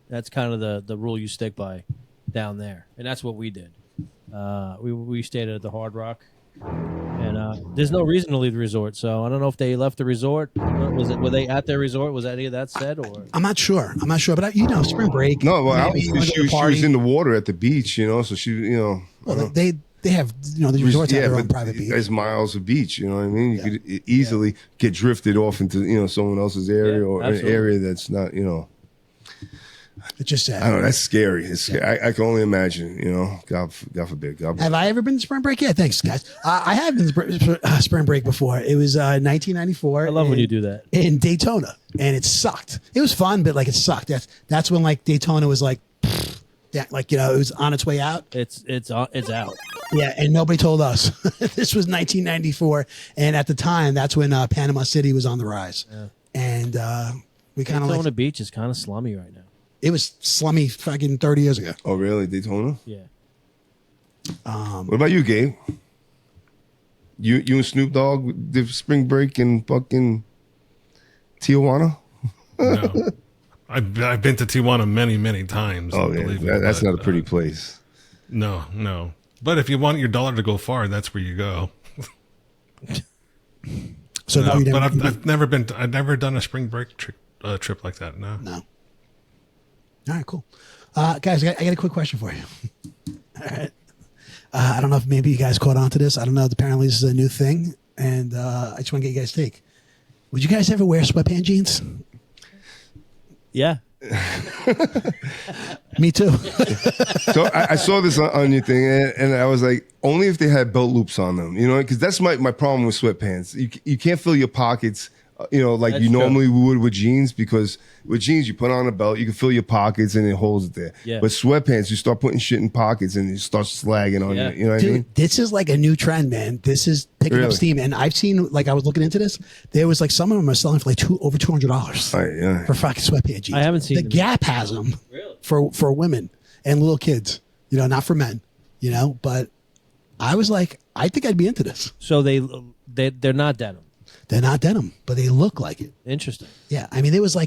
That's kind of the rule you stick by down there, and that's what we did. We stayed at the Hard Rock, and there's no reason to leave the resort. So I don't know if they left the resort. Were they at their resort? Was any of that said? Or I'm not sure, but spring break. No, well, maybe you obviously wanna go to she a party. was in the water at the beach, so she, Well, they have the resorts have their own private beach. There's miles of beach, you know what I mean? You could easily get drifted off into, someone else's area or an absolutely. area that's not, It's just sad. I don't know, that's scary. It's scary. I can only imagine, God forbid. Have I ever been to spring break? Yeah, thanks, guys. I have been to spring break before. It was 1994. I love when you do that. In Daytona, and it sucked. It was fun, but it sucked. That's when Daytona was it was on its way out. It's out. Yeah, and nobody told us. This was 1994, and at the time, that's when Panama City was on the rise, and we kind of Daytona Beach is kind of slummy right now. it was slummy fucking 30 years ago. Oh, really? Daytona? Yeah. What about you, Gabe? You and Snoop Dogg did spring break in fucking Tijuana? No. I've been to Tijuana many, many times. Oh, yeah. believe me, That's but, not a pretty place. No. But if you want your dollar to go far, that's where you go. So No, no, you but didn't. I've never done a spring break trip like that. No. No. All right, cool. Guys, I got a quick question for you. All right. I don't know if maybe you guys caught on to this. I don't know. Apparently, this is a new thing, and I just want to get you guys' take. Would you guys ever wear sweatpant jeans? Yeah. Me too. So I saw this on your thing, and I was like, only if they had belt loops on them, because that's my problem with sweatpants. You can't fill your pockets, like That's you true. normally would with jeans, because with jeans you put on a belt, you can fill your pockets and it holds it there. Yeah. But sweatpants, you start putting shit in pockets and it starts slagging on Yeah. you. You know what I Dude, mean? this is like a new trend, man. This is picking up Really? steam. And I've seen, I was looking into this. There was some of them are selling for over $200 Right, yeah. for fucking sweatpant jeans. I haven't seen The them. Gap has them Really? for women and little kids, not for men, but I was like, I think I'd be into this. So they're not denim. They're not denim, but they look like it. Interesting. Yeah. I mean, there was for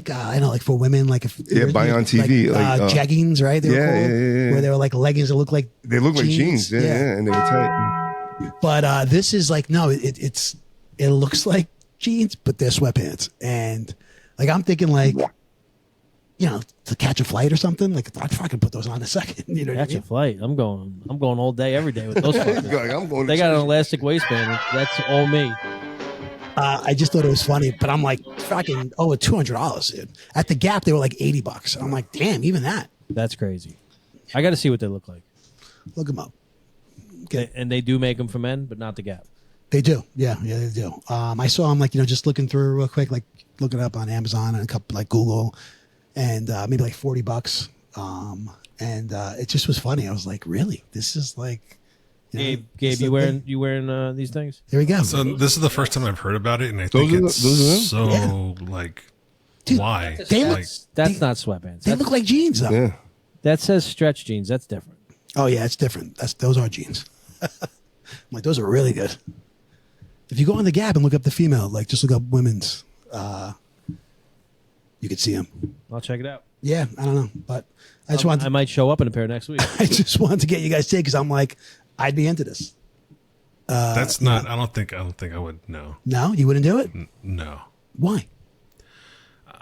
women, Buy on TV, jeggings, right? They were yeah, called, yeah. where they were like leggings that look like They look like jeans, yeah, and they were tight. But this is no, it looks like jeans, but they're sweatpants, and I'm thinking to catch a flight or something. I'd fucking put those on a second. You know what I Catch a mean? flight. I'm going all day, every day with those. fuckers. Like, I'm going They to got an church. elastic waistband. That's all me. I just thought it was funny, but I'm like fucking $200, dude. At the Gap, they were like $80. I'm like, damn, even that. That's crazy. I got to see what they look like. Look them up. Okay. And they do make them for men, but not the Gap. They do, yeah, they do. I saw them just looking through real quick, looking up on Amazon and a couple Google, and maybe $40. And it just was funny. I was like, really? This is Gabe, it's you the wearing thing. you wearing these things? Here we go. So this is the first time I've heard about it, and I think Those are it's them? so Dude, why? they look- Like, That's not sweatpants. They look like jeans, though. Yeah. That says stretch jeans. That's different. Oh yeah, it's different. Those are jeans. I'm like, those are really good. If you go on the Gap and look up the female, just look up women's, you could see them. I'll check it out. Yeah, I don't know, but I just I wanted might show up in a pair next week. I just wanted to get you guys take because I'm like, I'd be into this. that's not. I don't think I would. No. No, you wouldn't do it. No. Why,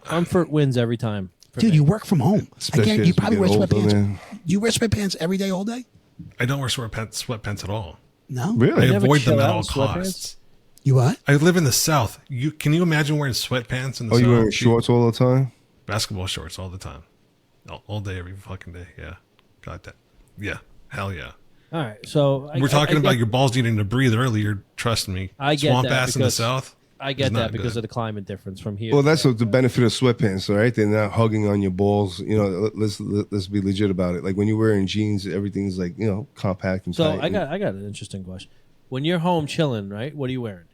Comfort wins every time. for dude? me. You work from home. Especially You as we probably get wear older, sweatpants. man. Do you wear sweatpants every day, all day? I don't wear sweatpants at all. No, Really? I never avoid them chill at out all in sweatpants? costs. You what? I live in the South. Can you imagine wearing sweatpants in the Oh, South? you wearing shorts all the time? Basketball shorts all the time, all day, every fucking day. Yeah, got that. Yeah, hell yeah. All right, so We're talking I about get- your balls needing to breathe earlier. Trust me. I get Swamp that ass in the because South. I get It's that not because good. of the climate difference from here. Well, that's what the benefit of sweatpants, all right? They're not hugging on your balls. You know, let's be legit about it. Like when you're wearing jeans, everything's like, you know, compact and so tight. I got an interesting question. When you're home chilling, right? What are you wearing?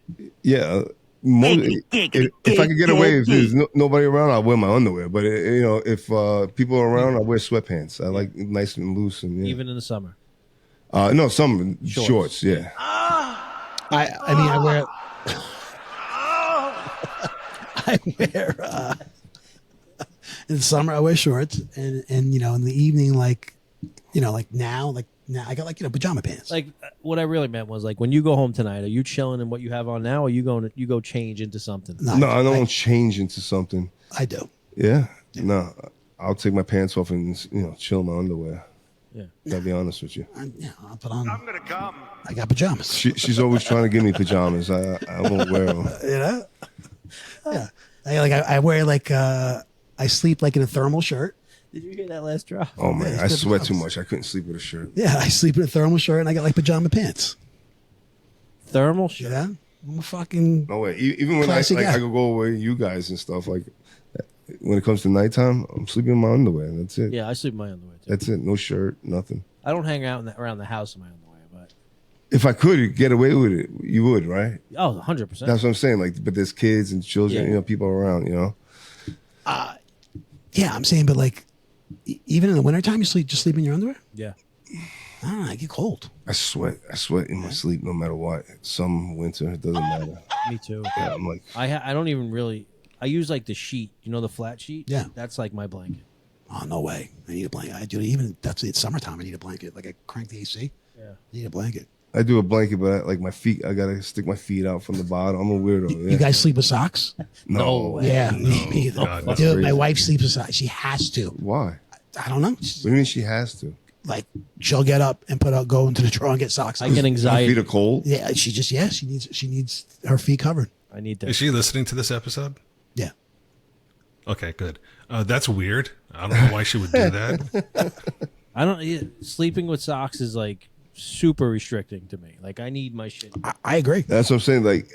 Yeah. If I could get away, if there's nobody around, I'll wear my underwear. But you know, if people are around, I'll wear sweatpants. I like nice and loose and yeah. Even in the summer. No, some shorts. Yeah. I mean, I wear. I wear. In the summer, I wear shorts, and you know, in the evening, like now, I got like pajama pants. Like what I really meant was like when you go home tonight, are you chilling in what you have on now, or you go change into something? No, I don't change into something. I do. Yeah. No, I'll take my pants off and chill in my underwear. Yeah. I'll be honest with you. I'll put on. I'm gonna come. I got pajamas. She's always trying to give me pajamas. I won't wear them. You know. Yeah. I wear like I sleep like in a thermal shirt. Did you hear that last drop? Oh man, it's I good sweat too pajamas. much. I couldn't sleep with a shirt. Yeah, I sleep in a thermal shirt, and I got like pajama pants. Thermal You shit. know, I'm a fucking. No way. Even when Classy guy. I could go away, you guys and stuff like. When it comes to nighttime, I'm sleeping in my underwear. That's it. Yeah, I sleep in my underwear too. That's it. No shirt, nothing. I don't hang out around the house in my underwear, but If I could get away with it, you would, right? 100%. That's what I'm saying. Like, but there's kids and children, Yeah. people around. Yeah, I'm saying, but like, even in the wintertime, you just sleep in your underwear. Yeah. I don't know. I get cold. I sweat in my sleep, no matter what. Some winter, it doesn't matter. Me too. Yeah, I'm like, I don't even really. I use like the sheet. You know the flat sheet? Yeah. That's like my blanket. Oh no way! I need a blanket. I do even. It's summertime. I need a blanket. Like I crank the AC. Yeah. I need a blanket. I do a blanket, but like my feet, I gotta stick my feet out from the bottom. I'm a weirdo. Yeah. You guys sleep with socks? No way. Yeah, me either. God, that's Dude, my crazy. wife sleeps with socks. She has to. Why? I don't know. What do you mean she has to? Like she'll get up and go into the drawer and get socks. I get Her feet anxiety. are cold. Yeah, she needs her feet covered. I need Is that. she listening to this episode? Yeah. Okay, good. That's weird. I don't know why she would do that. I don't. Sleeping with socks is like super restricting to me. Like I need my shit. I agree. That's what I'm saying. Like,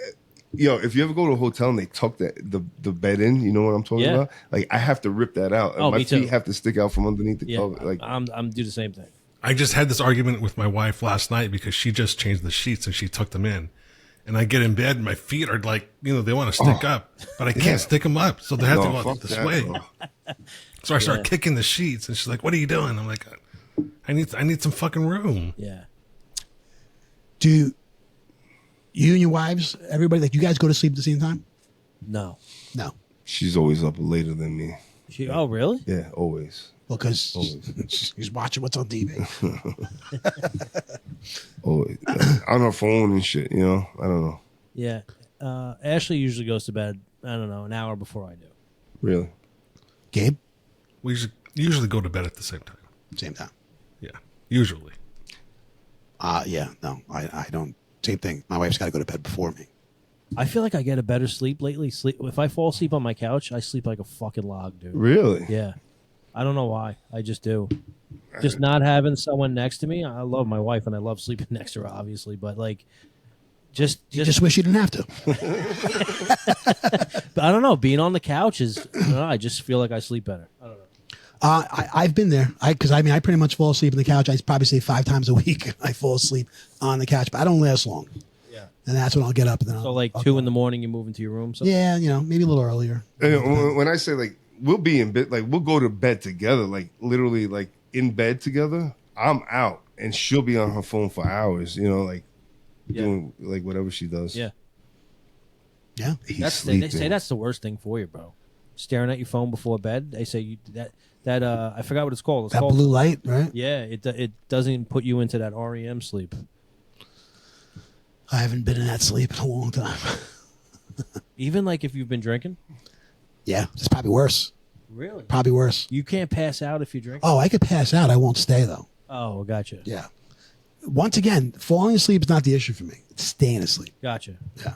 if you ever go to a hotel and they tuck the bed in, you know what I'm talking Yeah. about? Like, I have to rip that out. And Oh, my me too. feet have to stick out from underneath the Yeah. cover. Like, I'm do the same thing. I just had this argument with my wife last night because she just changed the sheets and she tucked them in. And I get in bed and my feet are like, they want to stick up, but I can't stick them up. So they have to no, go fuck this that, way. bro. So I start kicking the sheets and she's like, what are you doing? I'm like, I need some fucking room. Yeah. Do you and your wives, everybody, like you guys go to sleep at the same time? No. No. She's always up later than me. Oh really? Yeah, always. Well, because he's watching what's on TV. Always. On her phone and shit, I don't know. Yeah. Ashley usually goes to bed. I don't know, an hour before I do. Really. Gabe, We usually go to bed at the same time. same time. Yeah, usually. Yeah, no, I don't. Same thing. My wife's got to go to bed before me. I feel like I get a better sleep lately. If I fall asleep on my couch, I sleep like a fucking log, dude. Really? Yeah. I don't know why. I just do. Just not having someone next to me. I love my wife and I love sleeping next to her, obviously. But like, You just wish you didn't have to. But I don't know. Being on the couch is. I don't know, I just feel like I sleep better. I don't know. I've been there. I pretty much fall asleep on the couch. I probably say 5 times a week I fall asleep on the couch, but I don't last long. Yeah. And that's when I'll get up. And then So like 2 in the morning, you move into your room. So Yeah, maybe a little earlier. When I say like we'll be in bed, like we'll go to bed together, like literally like in bed together. I'm out and she'll be on her phone for hours, like doing like whatever she does. Yeah. Yeah. He's They sleeping. say that's the worst thing for you, bro. Staring at your phone before bed. They say that I forgot what it's called. It's That called blue light, right? Yeah, it doesn't put you into that REM sleep. I haven't been in that sleep in a long time. Even like if you've been drinking. Yeah, it's probably worse. Really? Probably worse. You can't pass out if you drink. Oh, I could pass out. I won't stay though. Oh, gotcha. Yeah. Once again, falling asleep is not the issue for me. It's staying asleep. Gotcha. Yeah.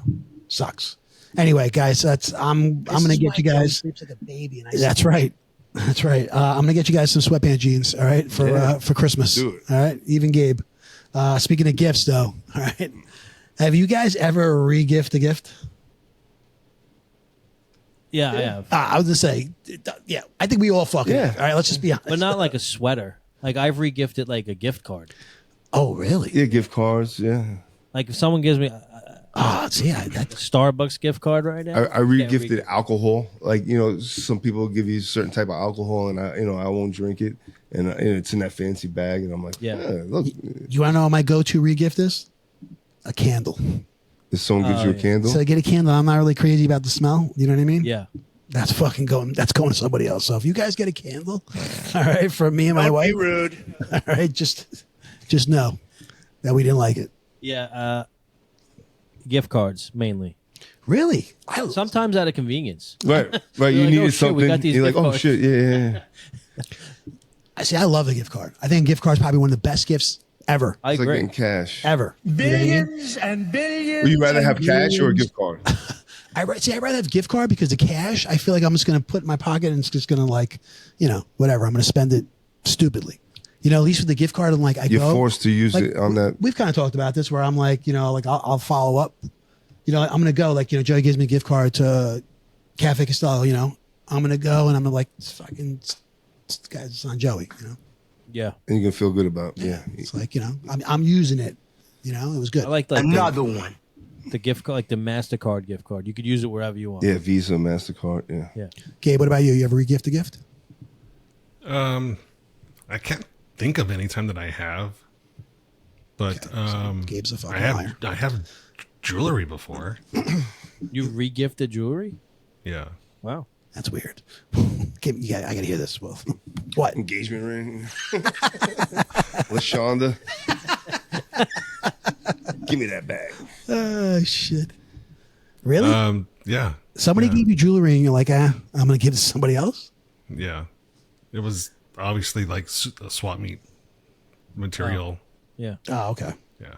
Sucks. Anyway, guys, I'm gonna get you guys. Sleeps like a baby, and That's right. That's right. I'm gonna get you guys some sweatpant jeans. All right, for Christmas. Do it. All right, even Gabe. Speaking of gifts, though, all right. Have you guys ever re-gift a gift? Yeah, I have. I was gonna say, yeah, I think we all fucking Yeah. have. All right, let's just be honest. But not like a sweater. Like I've regifted like a gift card. Oh, really? Yeah, gift cards. Yeah, Like if someone gives me See, that, Starbucks gift card right now. I regifted alcohol. Like some people give you a certain type of alcohol, and I won't drink it, and it's in that fancy bag, and I'm like, Yeah. look, you want to know what my go-to regift is? A candle. if someone gives you a candle, So I get a candle. I'm not really crazy about the smell. You know what I mean? Yeah. That's fucking going. That's going to somebody else. So if you guys get a candle, all right, for me and my wife, rude. all right, just know that we didn't like it. Yeah. Gift cards mainly. Really? Sometimes out of convenience. right. You're You like, needed oh, shit, we something. got these You're like, gift oh cards. shit, yeah. I see. I love a gift card. I think a gift card is probably one of the best gifts ever. I It's like agree. getting cash. Ever. You know what I mean? Billions and billions. Would you rather and have cash or a billions. gift card? I'd rather have gift card because the cash, I feel like I'm just going to put in my pocket and it's just going to whatever. I'm going to spend it stupidly. At least with the gift card, I'm like, You're forced to use it on that. We've kind of talked about this where I'm like, I'll follow up. I'm going to go Joey gives me a gift card to Cafe Castello, I'm going to go and I'm like, it's on Joey, Yeah. And you can feel good about it. Yeah. It's like, I'm using it. It was good. I like Another one. the gift card, like the MasterCard gift card. You could use it wherever you want. Yeah, Visa, MasterCard. Yeah. Yeah. Gabe, what about you? You ever regift a gift? I can't think of any time that I have, but Gabe's a fucking I liar. have jewelry before. You regifted jewelry? Yeah. Wow. That's weird. Gabe, I got to hear this, Wolf. What? Engagement ring. LaShonda. Give me that bag. Oh, shit. Really? Yeah. Somebody gave you jewelry and you're like, I'm going to give it to somebody else? Yeah. It was obviously like a swap meet material. Yeah. Oh, okay. Yeah.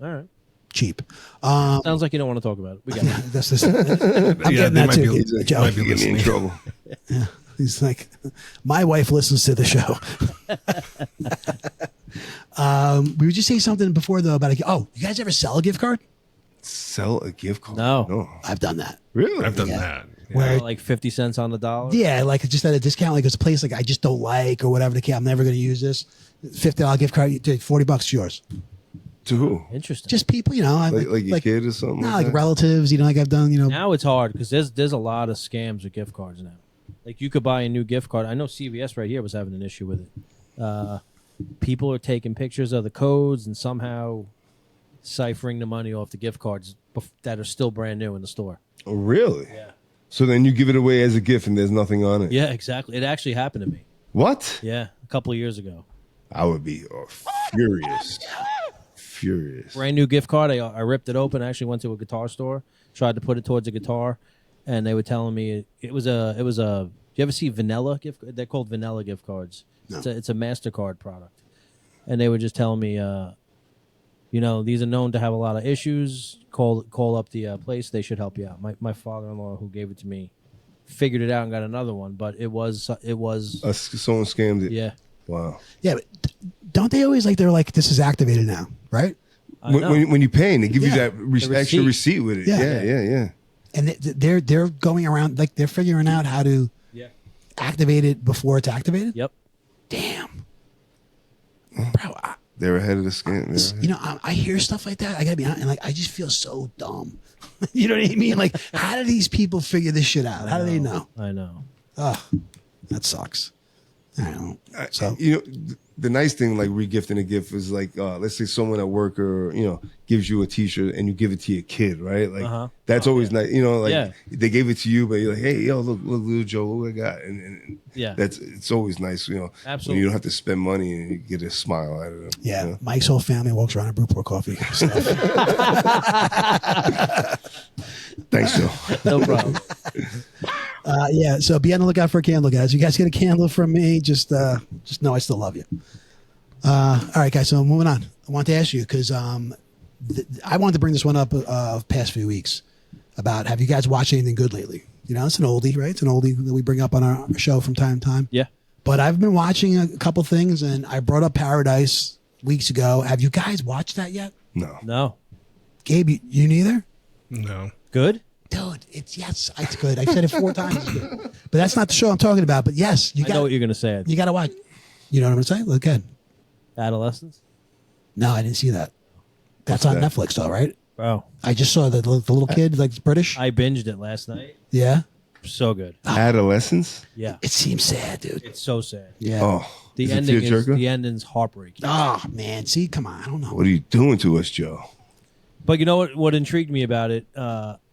All right. Cheap. Sounds like you don't want to talk about it. We got it. That's this. I'm getting they that might too. be- Gabe. Joe. might be Get me in listening. trouble. He's like, my wife listens to the show. We were just saying something before though about you guys ever sell a gift card? Sell a gift card? No. I've done that. Really? I've done Yeah. that. Yeah. Where Like 50 cents on the dollar? yeah, like just at a discount, like it's a place like I just don't like or whatever. The kid, I'm never going to use this. $50 gift card, you take $40 yours. To who? Interesting. Just people, Like your kid or something? Nah, like like that? relatives, like I've done, Now it's hard because there's a lot of scams with gift cards now. Like you could buy a new gift card. I know CVS right here was having an issue with it. People are taking pictures of the codes and somehow ciphering the money off the gift cards that are still brand new in the store. Oh, really? Yeah. So then you give it away as a gift and there's nothing on it? Yeah, exactly. It actually happened to me. What? Yeah, a couple of years ago. I would be furious. Furious. Brand new gift card. I ripped it open. I actually went to a guitar store, tried to put it towards a guitar, and they were telling me it was a. You ever see vanilla gift? They're called vanilla gift cards. No. It's a MasterCard product, and they were just telling me, these are known to have a lot of issues. Call up the place. They should help you out. My father-in-law who gave it to me figured it out and got another one, but it was Someone scammed it. yeah. Wow. Yeah, but don't they always they're like, this is activated now, right? I know. When you paying, they give you Yeah. that The extra receipt. receipt with it. Yeah. Yeah. And they're going around, like they're figuring out how to Yeah. activate it before it's activated. Yep. Damn. Bro, They're ahead of the scam. They're ahead. I hear stuff like that. I gotta be honest, and I just feel so dumb. You know what I mean? Like, how do these people figure this shit out? How do they know? I know. Ugh, that sucks. I don't know. So The nice thing, like regifting a gift, is like, let's say someone at work or gives you a T-shirt and you give it to your kid, right? Like that's always nice. Yeah. They gave it to you, but you're like, hey, yo, look, little Joe, look what I got, and Yeah. it's always nice, when Absolutely. you don't have to spend money and you get a smile out of them. yeah, Mike's whole family walks around in Brewport coffee. Stuff. Thanks, Joe. No problem. Yeah, so be on the lookout for a candle, guys. You guys get a candle from me. Just know I still love you. All right, guys. So moving on. I want to ask you because I wanted to bring this one up past few weeks about have you guys watched anything good lately? It's an oldie, right? It's an oldie that we bring up on our show from time to time. Yeah. But I've been watching a couple things, and I brought up Paradise weeks ago. Have you guys watched that yet? No. No. Gabe, you neither? No. Good? Dude, It's good. I've said it 4 times. It's good. But that's not the show I'm talking about. But yes, I know what you're gonna say. You got to watch. You know what I'm gonna say? Look good. Adolescence. No, I didn't see that. That's on Netflix though, right? Bro, I just saw the little kid, like British. I binged it last night. Yeah. So good. Adolescence. Yeah, It seems sad, dude. it's so sad. Yeah. Oh, The is it ending is tearjerker? the ending's heartbreaking. Oh man, see, come on, I don't know. What are you doing to us, Joe? But you know what? What intrigued me about it?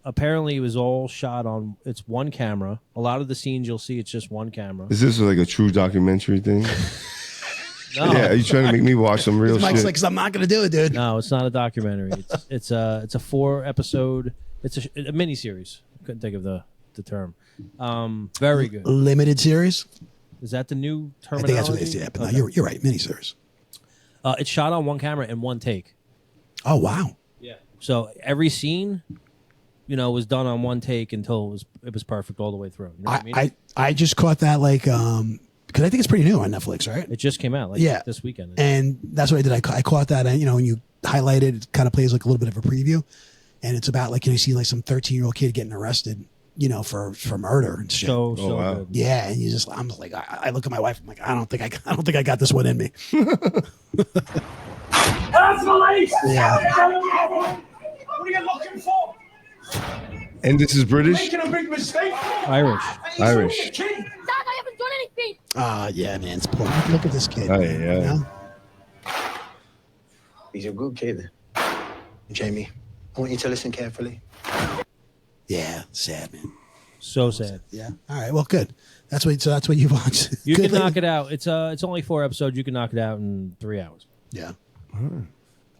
Apparently, it was all shot on. It's one camera. A lot of the scenes you'll see, it's just one camera. Is this like a true documentary thing? No, Yeah, are you trying to make me watch some real Mike's shit? like, 'cause I'm not gonna do it, dude. no, it's not a documentary. It's a 4-episode. It's a mini series. Couldn't think of the term. Very good. Limited series. Is that the new I terminology? think that's what it is. Yeah, but no, you're right. Miniseries. It's shot on one camera in one take. Oh wow. Yeah. So every scene, was done on one take until it was perfect all the way through. You know what I mean? I just caught that because I think it's pretty new on Netflix, right? It just came out this weekend. And that's what I did. I caught that, and when you highlight it, it kind of plays like a little bit of a preview, and it's about you see like some 13-year-old kid getting arrested, for murder and shit. So wow. good. Yeah, and I'm just like, I look at my wife, I'm like, I don't think I got this one in me. That's police! Yeah. What are you looking for? And this is British? Making a big mistake? Irish. Kid. Dad, I haven't done anything. Yeah, man, it's poor. Look at this kid. Oh, man, yeah. He's a good kid. Jamie, I want you to listen carefully. Yeah, sad, man. So sad. Yeah. All right. Well, good. That's what you watch. You Good can knock it out. It's only 4 episodes. You can knock it out in 3 hours. Yeah.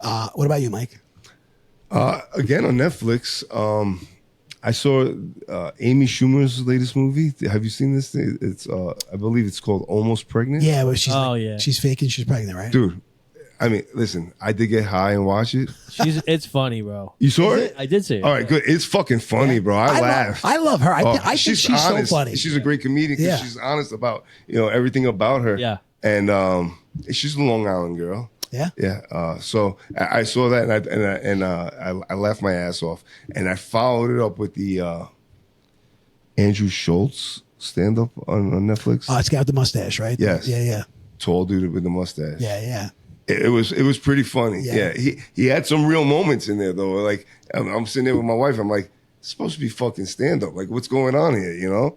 What about you, Mike? Again on Netflix, I saw Amy Schumer's latest movie. Have you seen this thing? It's I believe it's called Almost Pregnant. Yeah, well, she's yeah. she's faking she's pregnant, right? Dude, I mean, listen, I did get high and watch it. It's funny, bro. You saw it? I did see it. All right, good. It's fucking funny, bro. I laughed. I love her. I think she's she's honest. so funny. She's a great comedian because Yeah. she's honest about everything about her. Yeah. And she's a Long Island girl. Yeah. Yeah. So I saw that and I laughed my ass off, and I followed it up with the Andrew Schultz stand up on Netflix. Oh, it's got the mustache, right? Yes. Yeah. Tall dude with the mustache. Yeah. It was pretty funny. Yeah. Yeah. He had some real moments in there though. Like I'm sitting there with my wife. I'm like, it's supposed to be fucking stand up. Like, what's going on here?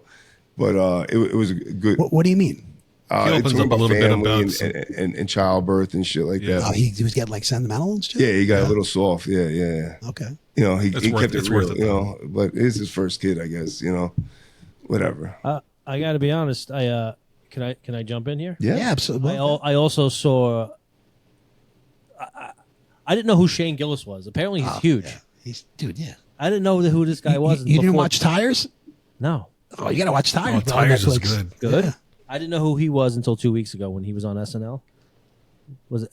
But it was a good. What do you mean? He It's opens talking up a little bit family about and childbirth and shit like Yeah. that. Oh, he was getting like sentimental and shit. Yeah, he got a little soft. Yeah. Okay. He It's worth- kept it it's real. worth it, though. But it's his first kid, I guess. Whatever. I got to be honest. Can I jump in here? Yeah. Yeah, absolutely. I also saw. I didn't know who Shane Gillis was. Apparently, he's huge. Yeah. Yeah. I didn't know who this guy was. You didn't before- watch Tires? No. Oh, you gotta watch Tires. Oh, bro, on Tires is Netflix. good. Good. Yeah. I didn't know who he was until 2 weeks ago when he was on SNL. Was it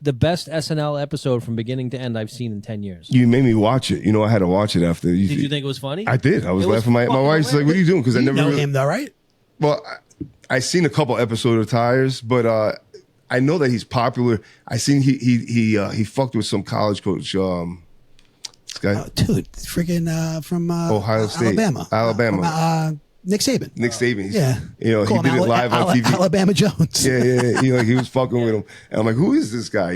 the best SNL episode from beginning to end I've seen in 10 years? You made me watch it. I had to watch it after. Did you think it was funny? I did. I was It was laughing. My fucking wife's like, "What are you doing?" Because I You never know really, him though, right? Well, I seen a couple episodes of Tires, but I know that he's popular. I seen he fucked with some college coach. This guy, Dude, freaking from Ohio State, Alabama. From, Nick Saban. Nick Saban. Yeah. He Call did him it live on TV. Alabama Jones. Yeah. He was fucking with him, and I'm like, "Who is this guy?"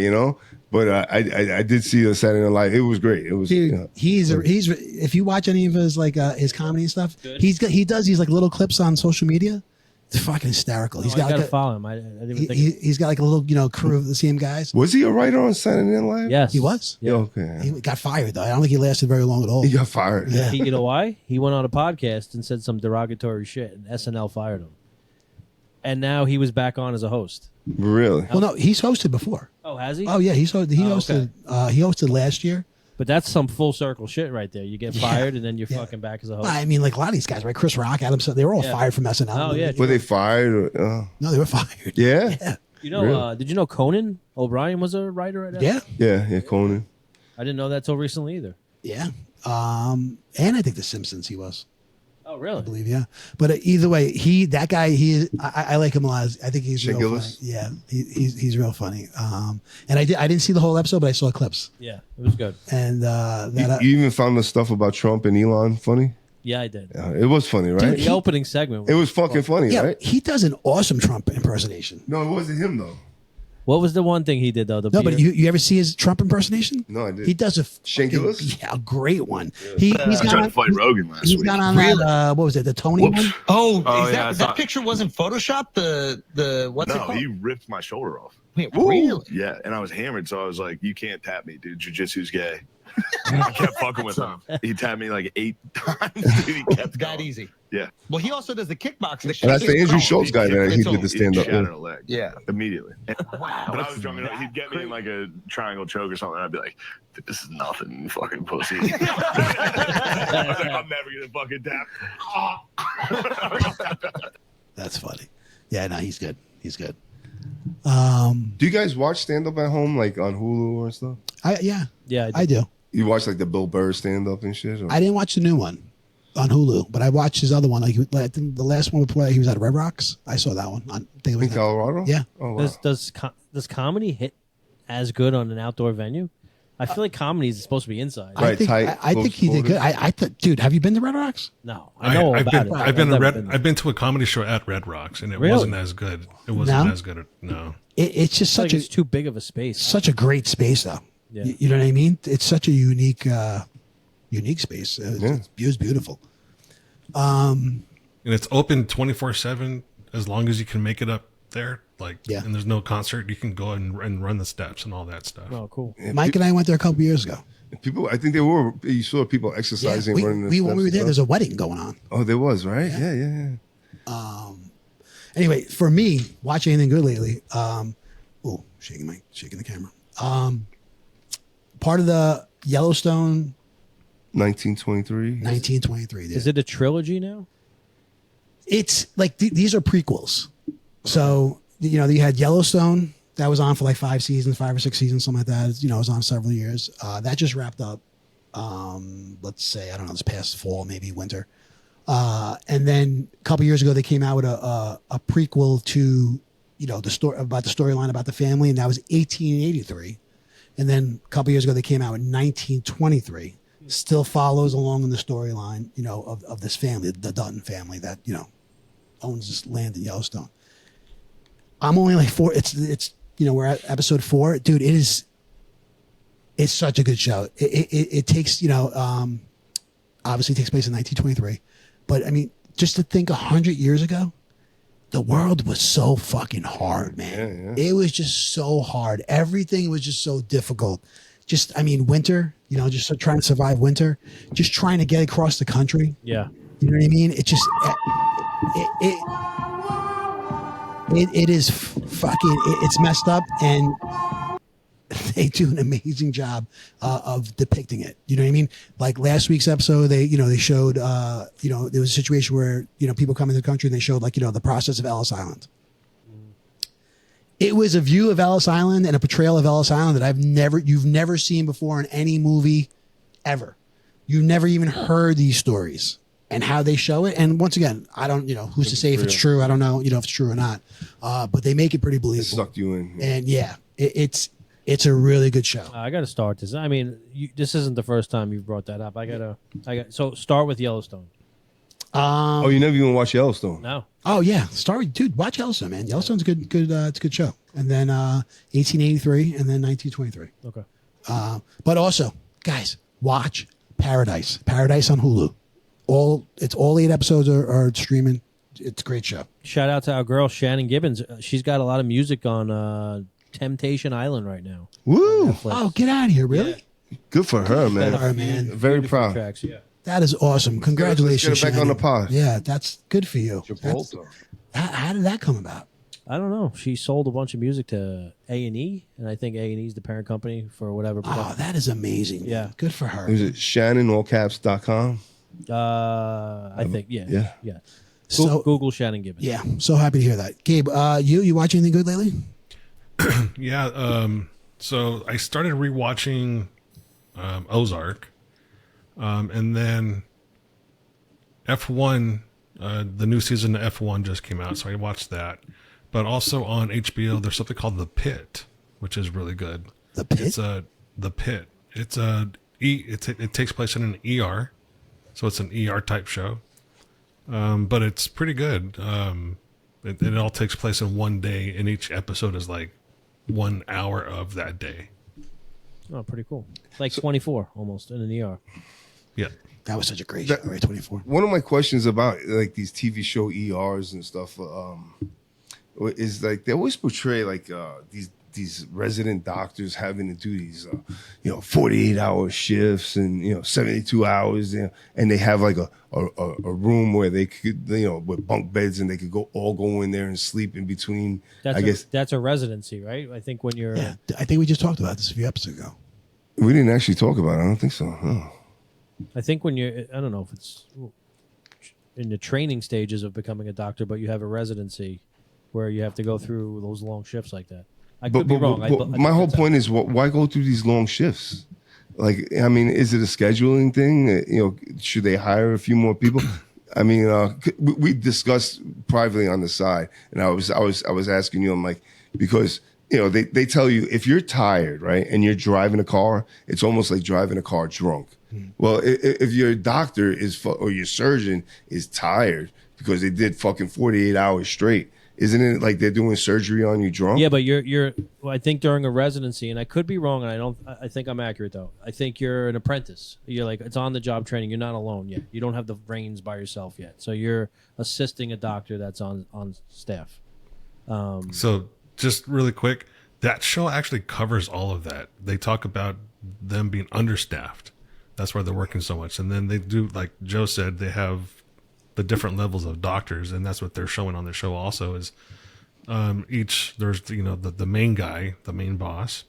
But I did see the Saturday Night Live. It was great. It was. Dude, he's if you watch any of his his comedy and stuff, he does these like little clips on social media. It's fucking hysterical. He's I got gotta like follow him. I didn't even think. he's got like a little crew of the same guys. Was he a writer on Saturday Night Live? Yes, He was. Yeah. Okay. He got fired though. I don't think he lasted very long at all. He got fired. Yeah. You know why? He went on a podcast and said some derogatory shit, and SNL fired him. And now he was back on as a host. Really? Well, no, he's hosted before. Oh, has he? Oh yeah, he hosted. okay. He hosted last year. But that's some full circle shit right there. You get fired and then you're fucking back as a host. I mean, like a lot of these guys, right? Chris Rock, Adam, they were all Yeah. fired from SNL. Oh, yeah. Were they fired? No, they were fired. Yeah. Yeah. You know, Really? did you know Conan O'Brien was a writer at Yeah. Yeah. Conan. I didn't know that till recently either. Yeah. And I think The Simpsons he was. Oh, really? I believe, yeah. But either way, I like him a lot. I think he's Shane real Gillis? funny. Yeah, he's real funny. And I didn't see the whole episode, but I saw clips. Yeah, it was good. And You even found the stuff about Trump and Elon funny? Yeah, I did. It was funny, right? The opening segment. It was fucking funny, Yeah, right? he does an awesome Trump impersonation. No, it wasn't him though. What was the one thing he did though? The No, but beer? you ever see his Trump impersonation? No, I did. He does a Shankulus? a great one. He's I got tried on, to fight Rogan last he's week. got on that, what was it, the Tony one? Oh, Oh, is yeah, I that saw- picture wasn't Photoshop? The what's it No, called? he ripped my shoulder off. Wait, really? Yeah, and I was hammered, so I was like, "You can't tap me, dude. Jiu-jitsu's gay." I kept fucking with him. He tapped me like 8 times. Dude, he kept That going. easy. Yeah. Well, he also does the kickbacking. And that's the Andrew Schultz guy that he did the stand up. Shattered a leg. Yeah. Immediately. Wow. But I was drunk enough. He'd get me in like a triangle choke or something. And I'd be like, "This is nothing, you fucking pussy." I was like, "I'm never gonna fucking tap." That's funny. Yeah, no, he's good. He's good. Do you guys watch stand up at home, like on Hulu or stuff? Yeah, Yeah, I do. You watch like the Bill Burr stand up and shit? Or? I didn't watch the new one on Hulu, but I watched his other one. Like I think the last one we played, he was at Red Rocks. I saw that one. I think it was In Colorado? Yeah. Oh, wow. Does comedy hit as good on an outdoor venue? I feel like comedy is supposed to be inside. I think tight, I think he did good. I thought, dude, have you been to Red Rocks? No, I know all I've about been, it. I've been to never Red. been there. I've been to a comedy show at Red Rocks, and it Really? wasn't as good. It wasn't No? as good. No. It's just I feel like such it's too big of a space. such a great space, though. Yeah. You know what I mean? It's such a unique space. Yeah. It was beautiful. And it's open 24/7 as long as you can make it up there. Like, Yeah. and there's no concert, you can go and run the steps and all that stuff. Oh, cool. Mike and I went there a couple years ago. People, I think they were. You saw people Yeah, exercising, we, running. The we, when we were steps there, and there's stuff. a wedding going on. Oh, there was, right? Yeah. Anyway, for me, watching anything good lately? Shaking the camera. Part of the Yellowstone 1923. 1923. Dude. Is it a trilogy now? It's like these are prequels. So you had Yellowstone that was on for like 5 seasons, 5 or 6 seasons, something like that. It was on several years. That just wrapped up. Let's say, I don't know, this past fall, maybe winter. And then a couple years ago, they came out with a prequel to the story about the storyline about the family, and that was 1883. And then a couple years ago, they came out in 1923. Still follows along in the storyline, of this family, the Dutton family that owns this land in Yellowstone. I'm only like 4. It's we're at episode 4, dude. It's such a good show. It takes obviously takes place in 1923, but I mean, just to think 100 years ago, the world was so fucking hard, man. Yeah. It was just so hard. Everything was just so difficult. Winter, just trying to survive winter, just trying to get across the country. Yeah. You know what I mean? It just, it is fucking, it's messed up, and they do an amazing job of depicting it. You know what I mean? Like last week's episode, they showed, there was a situation where, people come into the country and they showed the process of Ellis Island. It was a view of Ellis Island and a portrayal of Ellis Island that you've never seen before in any movie ever. You've never even heard these stories and how they show it. And once again, I don't, who's to say if it's true? I don't know, if it's true or not. But they make it pretty It believable. sucked you in. And it's a really good show. I got to start this. I mean, this isn't the first time you've brought that up. So start with Yellowstone. Oh, you never even watched Yellowstone? No. Oh yeah, dude, watch Yellowstone, man. Yellowstone's a good, it's a good show. And then 1883, and then 1923. Okay. But also, guys, watch Paradise. Paradise on Hulu. All 8 episodes are streaming. It's a great show. Shout out to our girl Shannon Gibbons. She's got a lot of music on Temptation Island right now. Woo! Oh, get out of here, really? Good for her, man. Good for her, man. Very Beautiful proud. Tracks, yeah. That is awesome. Congratulations, Let's get her back on the Shannon. pod. Yeah, that's good for you. Gibraltar. How did that come about? I don't know. She sold a bunch of music to A&E, and I think A&E is the parent company for whatever. Oh, that is amazing. Man. Yeah. Good for her. Is it ShannonAllCaps.com? I think, yeah. So, Google Shannon Gibbons. yeah, so happy to hear that. Gabe, you watch anything good lately? Yeah. So I started rewatching Ozark, and then F1. The new season of F1 just came out, so I watched that. But also on HBO, there's something called The Pit, which is really good. The Pit? It's The Pit. It takes place in an ER. So it's an ER type show. But it's pretty good. It all takes place in one day, and each episode is like 1 hour of that day. Oh, pretty cool. Like 24 almost in an ER. Yeah. That was such a great show, right? 24. One of my questions about like these TV show ERs and stuff is like they always portray like these resident doctors having to do these 48-hour shifts and 72 hours, and they have like a room where they could with bunk beds and they could all go in there and sleep in between. That's I guess that's a residency, right? I think when you're Yeah, I think we just talked about this a few episodes ago. we didn't actually talk about it. I don't think so. No. I think when you're, I don't know if it's in the training stages of becoming a doctor, but you have a residency where you have to go through those long shifts like that. I could be wrong. I But my think whole that's point is, why go through these long shifts? Like, I mean, is it a scheduling thing? Should they hire a few more people? I mean, we discussed privately on the side, and I was asking you, I'm like, because they tell you if you're tired, right, and you're driving a car, it's almost like driving a car drunk. Well, if your doctor or your surgeon is tired because they did fucking 48 hours straight, isn't it like they're doing surgery on you drunk? Yeah, but you're. Well, I think during a residency, and I could be wrong, and I think I'm accurate though. I think you're an apprentice. You're like it's on the job training. You're not alone yet. You don't have the reins by yourself yet. So you're assisting a doctor that's on staff. So just really quick, that show actually covers all of that. They talk about them being understaffed. That's why they're working so much. And then they do, like Joe said, they have the different levels of doctors, and that's what they're showing on the show also is there's the main guy, the main boss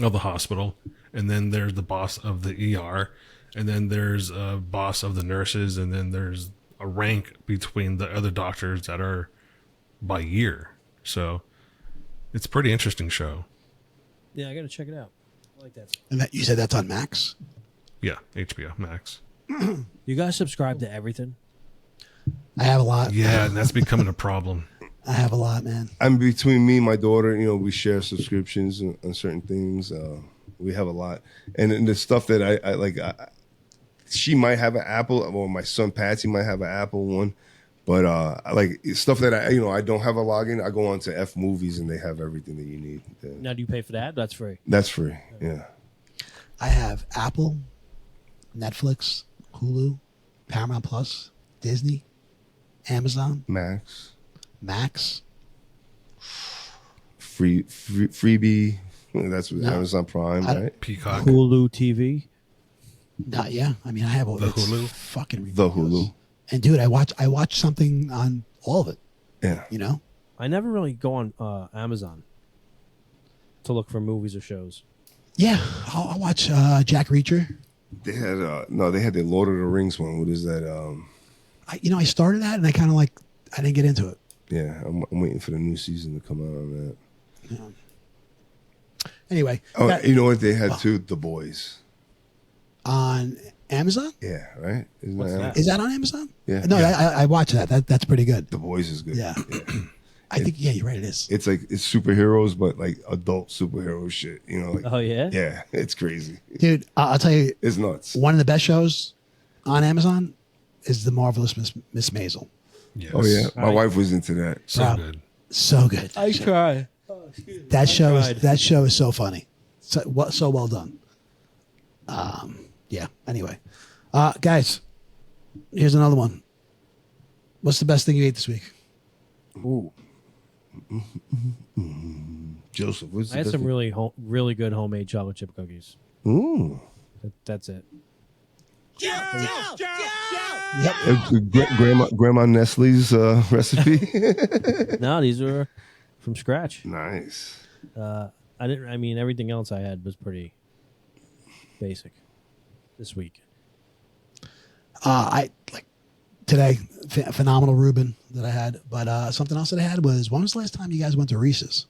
of the hospital, and then there's the boss of the ER, and then there's a boss of the nurses, and then there's a rank between the other doctors that are by year. So it's a pretty interesting show. Yeah, I got to check it out. I like that. And you said that's on Max? Yeah, HBO Max. You guys subscribe to everything? I have a lot. Yeah, and that's becoming a problem. I have a lot, man. I'm between me and my daughter. We share subscriptions on certain things. We have a lot, and the stuff that I like. She might have an Apple, or my son Patsy might have an Apple one, but like stuff that I don't have a login. I go on to F Movies, and they have everything that you need. Now, do you pay for that? That's free. That's free. Yeah. I have Apple, Netflix, Hulu, Paramount Plus, Disney, Amazon, Max, freebie. That's what Amazon Prime, right? Peacock, Hulu TV. Yeah, I mean I have all the Hulu, fucking ridiculous. The Hulu. And dude, I watch something on all of it. Yeah. I never really go on Amazon to look for movies or shows. Yeah, I'll watch Jack Reacher. They had they had the Lord of the Rings one. What is that? I started that and I kind of I didn't get into it. Yeah, I'm waiting for the new season to come out on that. Yeah. Anyway. You know what they had too? The Boys. On Amazon? Yeah, right? Is that on Amazon? Yeah. No, I watched that. That's pretty good. The Boys is good. Yeah. I think, you're right, it is. It's like, it's superheroes, but like adult superhero shit, like, oh, yeah? Yeah, it's crazy. Dude, I'll tell you. It's nuts. One of the best shows on Amazon is The Marvelous Miss Maisel. Yes. Oh, yeah. My wife was into that. So good. So good. I try. That show is so funny. So well done. Yeah. Anyway. Guys, here's another one. What's the best thing you ate this week? Ooh. Joseph, what's the I had best some thing? really good homemade chocolate chip cookies. Ooh. That's it. Grandma Nestle's recipe. No, these were from scratch. Nice. Everything else I had was pretty basic this week. I like today, phenomenal Reuben that I had. But something else that I had was, when was the last time you guys went to Reese's?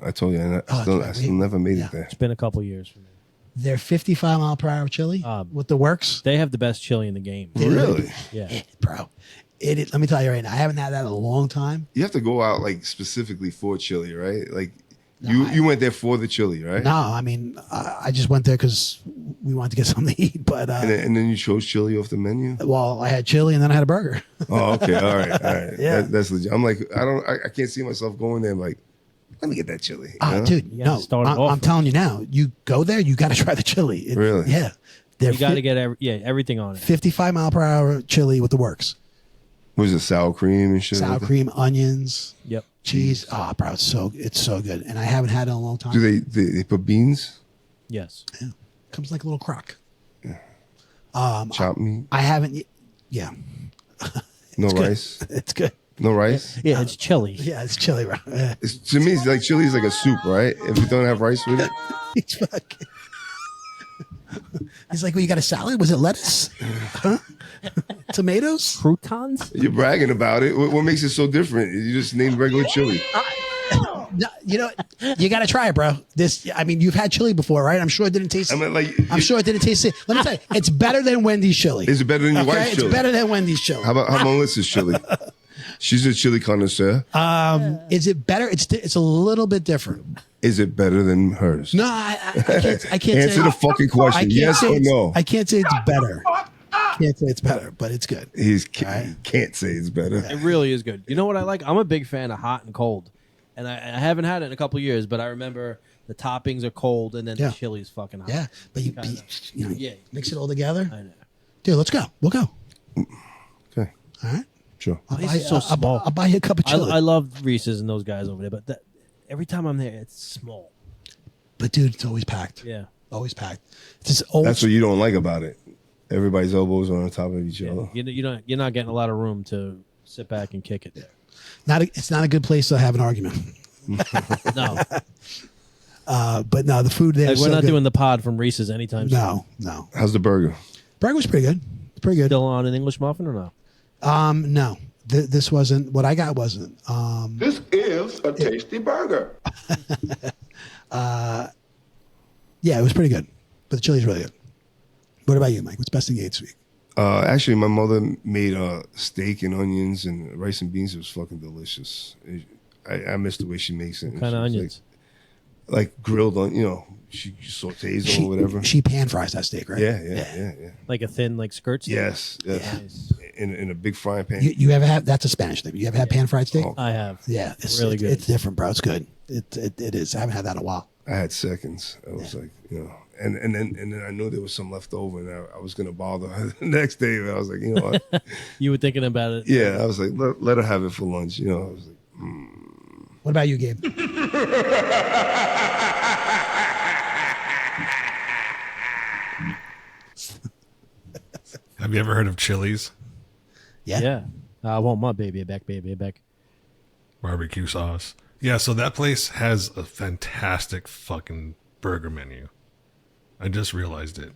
I told you, and I still never made it there. It's been a couple years for me. Their 55-mile-per-hour chili with the works. They have the best chili in the game. Really? Yeah. Bro. Let me tell you right now, I haven't had that in a long time. You have to go out like specifically for chili, right? Like You went there for the chili, right? No, I mean, I just went there because we wanted to get something to eat. But And then you chose chili off the menu. well, I had chili and then I had a burger. Oh, okay, all right. Yeah. That's legit. I'm like, I can't see myself going there. Like, let me get that chili. you know? Dude, You gotta no, start it off I'm telling you now. You go there, you got to try the chili. Really? Yeah. They're You got to get everything on it. 55 mile per hour chili with the works. Was it sour cream and shit? Sour like that? cream, onions, Yep. cheese. Oh, bro, it's so good. And I haven't had it in a long time. Do they put beans? Yes. Yeah. Comes like a little crock. Chopped meat? I haven't. Yeah. No It's good. rice? It's good. No rice? Yeah, it's chili. Yeah, it's chili, bro. Yeah. To me, it's like chili is like a soup, right? If you don't have rice with it. He's fucking. He's like, well, you got a salad? Was it lettuce? Huh? Tomatoes? Croutons? You're bragging about it. What makes it so different? You just named regular chili. No, you know, you got to try it, bro. I mean, you've had chili before, right? I'm sure it didn't taste. I mean, like, I'm sure it didn't taste it. Let me tell you, it's better than Wendy's chili. Is it better than your wife's chili? It's better than Wendy's chili. How about Melissa's chili? She's a chili connoisseur. Is it better? It's a little bit different. Is it better than hers? No, I can't Answer say the fucking question. Yes or no? I can't say it's better. Can't say it's better, but it's good. He can't say it's better. It really is good. You know what I like? I'm a big fan of hot and cold. And I haven't had it in a couple years, but I remember the toppings are cold and then the chili's fucking hot. Yeah, but you know, Yeah. mix it all together. I know. Dude, let's go. We'll go. Okay. All right. Sure. Place is so small. I'll buy you a cup of chili. I love Reese's and those guys over there, but every time I'm there, it's small. But dude, it's always packed. Yeah. Always packed. It's this old. That's what you don't like about it. Everybody's elbows are on top of each other. You're not getting a lot of room to sit back and kick it there. It's not a good place to have an argument. No. But no, the food there. Like, is we're so not good. doing the pod from Reese's anytime soon. No. How's the burger? Burger was pretty good. Pretty good. Still on an English muffin or no? No. This wasn't what I got. Wasn't. This is a tasty burger. Yeah, it was pretty good. But the chili's really good. What about you, Mike? What's best thing you ate this week? Actually, my mother made steak and onions and rice and beans. It was fucking delicious. I miss the way she makes it. What kind of onions? Like grilled on, she sautés or whatever. She pan fries that steak, right? Yeah. Like a thin, like skirt steak? Yes. Nice. In a big frying pan. You ever have? That's a Spanish thing. You ever had pan fried steak? I have. Yeah, it's really good. It's different, bro. It's good. It is. I haven't had that in a while. I had seconds. I was like, and then I knew there was some left over, and I was gonna bother her the next day. I was like, you know what? You were thinking about it. Yeah, I was like, let her have it for lunch. I was like, What about you, Gabe? Have you ever heard of Chili's Yeah. I want my baby back. barbecue sauce? Yeah, so that place has a fantastic fucking burger menu. I just realized it.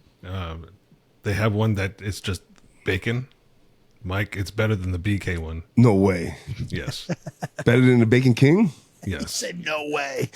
They have one that it's just bacon. Mike, it's better than the BK one. no way. Yes. Better than the Bacon King? Yes. Said no way.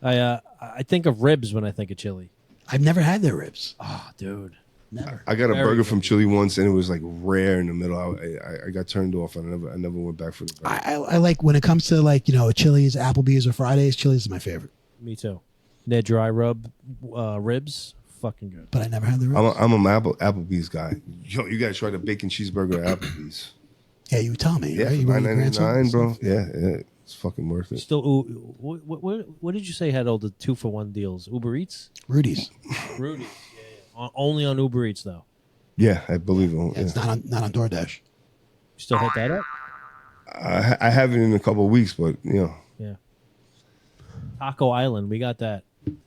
I think of ribs when I think of chili. I've never had their ribs. Oh, dude. Never. I got a Very burger good. from Chili once, and it was like rare in the middle. I got turned off. I never went back for the burger. I like when it comes to a Chili's, Applebee's, or Fridays. Chili's is my favorite. Me too. Their dry rub ribs, fucking good. But I never had the ribs. I'm an Applebee's guy. Yo, you gotta try the bacon cheeseburger at Applebee's. Yeah, you tell me. Yeah, right? for You bring your grandson? $9.99, bro. Yeah, it's fucking worth it. Still, what did you say had all the 2-for-1 deals? Uber Eats? Rudy's. Rudy's. Yeah. Only on Uber Eats though. Yeah, I believe it. Yeah, it's not on DoorDash. You still hit that up? I haven't in a couple of weeks, but Yeah. Taco Island, we got that.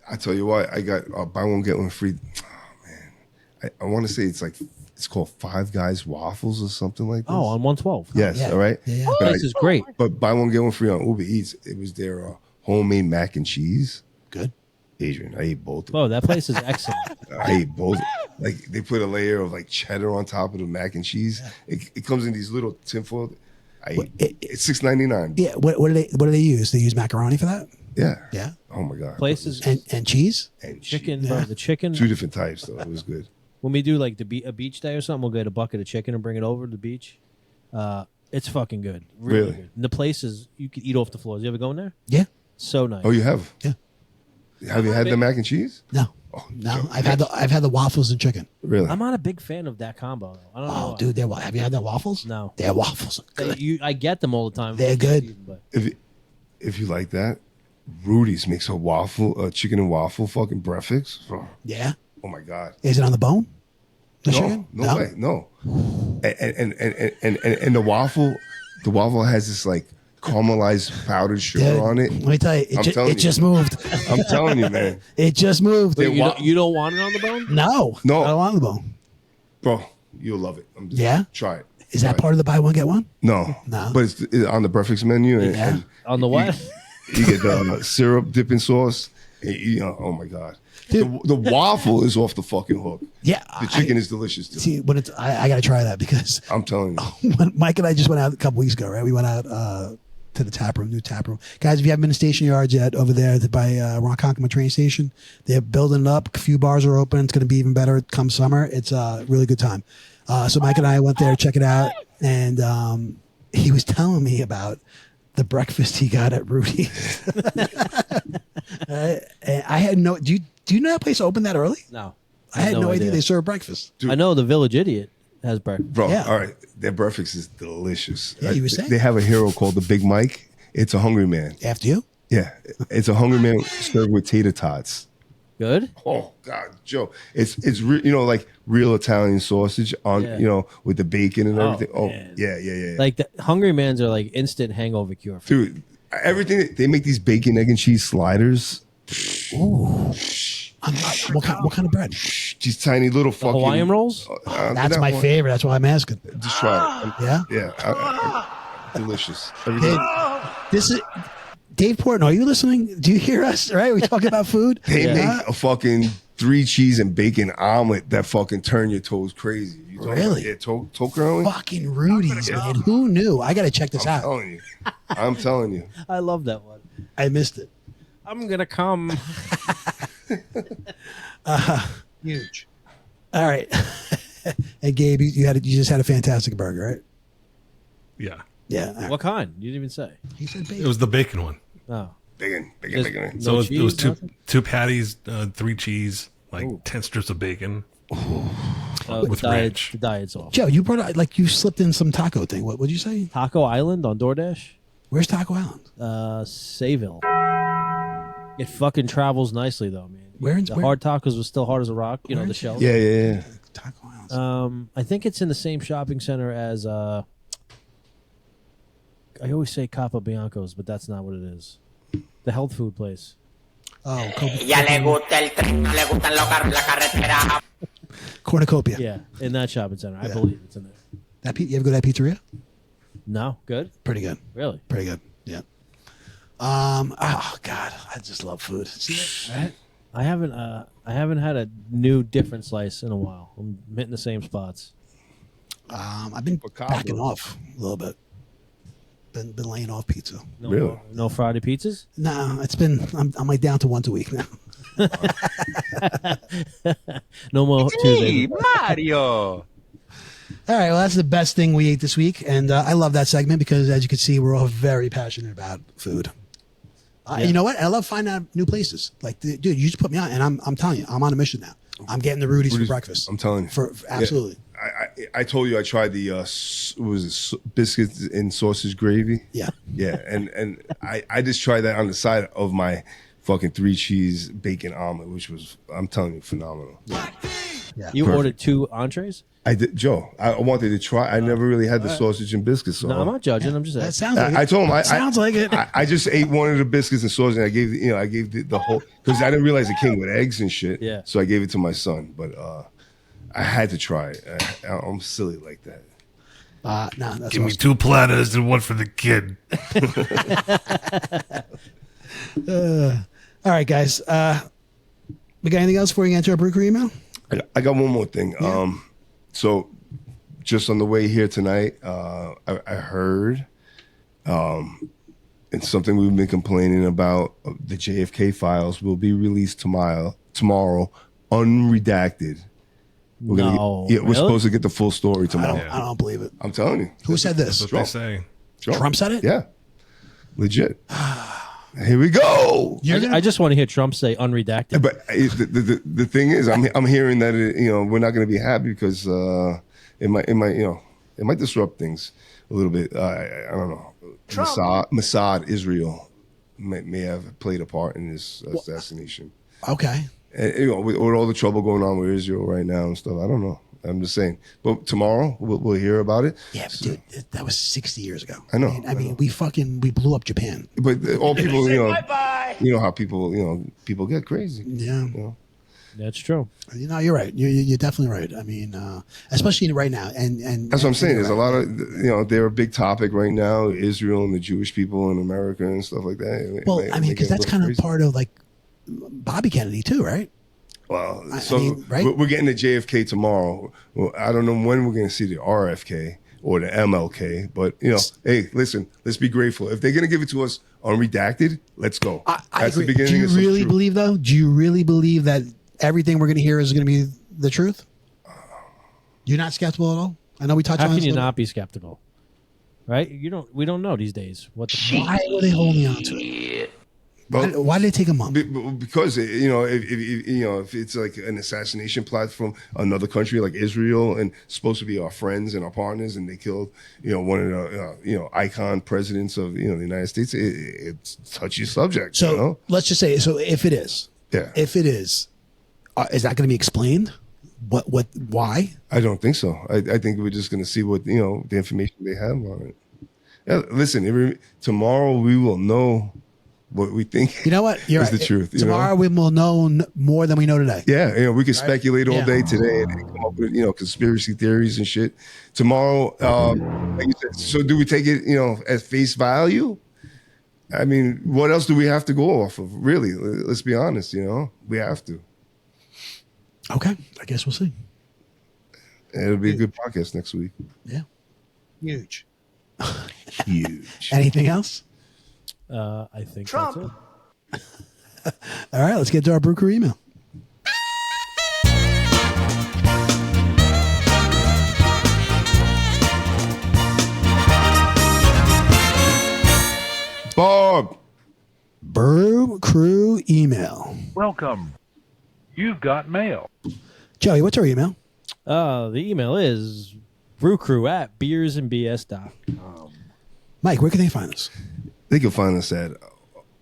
I tell you what, I got buy one get one free. Oh man, I want to say it's called Five Guys Waffles or something like this. Oh, on 112. Yes, yeah. all right. Yeah. But This is great. But buy one get one free on Uber Eats. It was their homemade mac and cheese. Good. Adrian, I ate both. Oh, that place is excellent. I ate both. Like they put a layer of like cheddar on top of the mac and cheese. It comes in these little tinfoil. It's $6.99. Yeah. What do they use? They use macaroni for that? Yeah. Yeah. Oh my god. Places And cheese? and chicken, cheese. bro. The chicken. 2 different types though. It was good. When we do like a beach day or something, we'll get a bucket of chicken and bring it over to the beach. It's fucking good. Really Really? good. And the place is you could eat off the floors. You ever go in there? Yeah. So nice. Oh, you have? Yeah. Have you had the mac and cheese? No. Oh, No, Joe, I've had the waffles and chicken. Really? I'm not a big fan of that combo. I don't know. Oh, dude, have you had their waffles? No. Their waffles are good. I get them all the time. They're good. But If you like that, Rudy's makes a chicken and waffle fucking breakfast. Yeah. Oh my god. Is it on the bone? The No, chicken? no way, no. And the waffle has this like caramelized powdered sugar Dude, on it. let me tell you, it just moved. I'm telling you, man. It just moved. Wait, you don't want it on the bone? No. No. I don't want the bone. Bro, you'll love it. Yeah? Try it. Is that part of the buy one, get one? No. No. But it's on the breakfast menu. And On the what? you get the syrup dipping sauce. And oh my god. The waffle is off the fucking hook. Yeah. The chicken is delicious too. See, when I got to try that because I'm telling you. when Mike and I just went out a couple weeks ago, right? We went out to the new tap room. Guys, if you haven't been to Station Yards yet, over there by Ronkonkoma train station, they're building it up. A few bars are open. It's going to be even better come summer. It's a really good time. So Mike and I went there to check it out, and he was telling me about the breakfast he got at Rudy's. And I had no. Do you know that place opened that early? No. I had no idea they serve breakfast. Dude. I know the Village Idiot has breakfast. Bro, Yeah. all right. Their breakfast is delicious. Yeah, you were saying. They have a hero called the Big Mike. It's a hungry man. After you? Yeah. It's a hungry man served with tater tots. Good? Oh God, Joe. It's like real Italian sausage on with the bacon and everything. Oh, man. yeah. Like the Hungry Man's are like instant hangover cure. Dude, everything they make these bacon, egg, and cheese sliders. Ooh. What kind of bread? These tiny little fucking Hawaiian rolls? That's my favorite. That's why I'm asking. Just try it. Yeah? Yeah. Delicious. Everything. This is Dave Portnoy. Are you listening? Do you hear us? Right? We talking about food. They make a fucking 3 cheese and bacon omelet that fucking turn your toes crazy. You talking Really? about, toe curling? Fucking Rudy's, man. Who knew? I got to check this out. I'm telling you. I love that one. I missed it. I'm gonna come. Huge. All right. And Gabe, you just had a fantastic burger, right? Yeah. Yeah. All right. What kind? You didn't even say. He said It bacon. was the bacon one. Oh. Bacon. Just- So No it was cheese, two nothing? two patties, 3 cheese, like Ooh. 10 strips of bacon. the With ranch. diet's off. Joe, you brought out, like, you slipped in some taco thing. What would you say? Taco Island on DoorDash? Where's Taco Island? Sayville. It fucking travels nicely though, man. Where? The hard tacos was still hard as a rock. You know the shell. Yeah. Taco Island. I think it's in the same shopping center as I always say Capobianco's, but that's not what it is. The health food place. Oh, Ya le gusta el tren, no le gustan la carretera. Cornucopia. Yeah, in that shopping center. I believe it's in there. You ever go to that pizzeria? No, good. Pretty good. Really? Pretty good. Yeah. Oh God, I just love food. See it? Right? I haven't had a new different slice in a while. I'm hitting the same spots. I've been backing off a little bit. Been laying off pizza. No, Really? No Friday pizzas? No, it's been. I'm like down to once a week now. No more Tuesdays. Mario. All right, well, that's the best thing we ate this week, and I love that segment because, as you can see, we're all very passionate about food. Yeah. You know what? I love finding out new places. Like, dude, you just put me on, and I'm telling you, I'm on a mission now. I'm getting the Rudy's for breakfast. I'm telling you. For absolutely. I told you I tried the biscuits and sausage gravy. Yeah. Yeah, and I just tried that on the side of my fucking 3 cheese bacon omelet, which was, I'm telling you, phenomenal. Yeah. You Perfect. ordered 2 entrees? I did, Joe. I wanted to try. I never really had the sausage and biscuits. So No, I'm not judging. I'm just That asking. sounds like I it. told him. Sounds like it. I just ate one of the biscuits and sausage, and I gave the whole, because I didn't realize it came with eggs and shit. Yeah. So I gave it to my son, but I had to try it. I'm silly like that. No, that's Give me awesome. 2 platters and 1 for the kid. All right, guys. We got anything else before we get into our Brew Crew email? I got one more thing. So just on the way here tonight, I heard, and something we've been complaining about, the JFK files will be released tomorrow, unredacted. We're really? supposed to get the full story tomorrow. I don't believe it. I'm telling you. Who said this? That's what they say. Trump said it? Yeah. Legit. Here we go. I just want to hear Trump say unredacted. But the thing is, I'm hearing that we're not going to be happy because it might disrupt things a little bit. I don't know. Mossad, Israel may have played a part in this assassination. Okay. And, with all the trouble going on with Israel right now and stuff, I don't know. I'm just saying. But tomorrow we'll hear about it. Yeah, but dude, that was 60 years ago. I know. I mean, we blew up Japan. But all people, you know how people get crazy. Yeah. That's true. You're right. You're definitely right. I mean, especially right now. And that's what I'm saying. There's a lot right. of, they're a big topic right now, Israel and the Jewish people in America and stuff like that. Well, I mean, because that's kind of part of like Bobby Kennedy too, right? Well, right? We're getting the JFK tomorrow. Well, I don't know when we're going to see the RFK or the MLK, but hey, listen, let's be grateful. If they're going to give it to us unredacted, let's go. I That's agree. the beginning. Do you of some really truth. believe though? Do you really believe that everything we're going to hear is going to be the truth? You're not skeptical at all? I know we touched on How this. can you not be skeptical? Right? We don't know these days. Why were they holding on to it? Why did it take a month? Because if it's like an assassination plot from another country like Israel and supposed to be our friends and our partners, and they killed one of the icon presidents of the United States, it's a touchy subject. So let's just say, if it is, if it is that going to be explained? Why? I don't think so. I think we're just going to see what the information they have on it. Yeah, listen, tomorrow we will know what we think. You know what? You're is right. the truth. Tomorrow we will know more than we know today. Yeah, we can speculate all day today and come up with conspiracy theories and shit. Tomorrow, like you said, so do we take it at face value? I mean, what else do we have to go off of? Really, let's be honest. We have to. Okay, I guess we'll see. It'll be a good podcast next week. Yeah, huge. Huge. Anything else? I think Trump. that's it. All right, let's get to our Brew Crew email. Bob. Brew Crew email. Welcome. You've got mail. Joey, what's our email? The email is brewcrew@beersandbs.com. Mike, where can they find us? They can find us at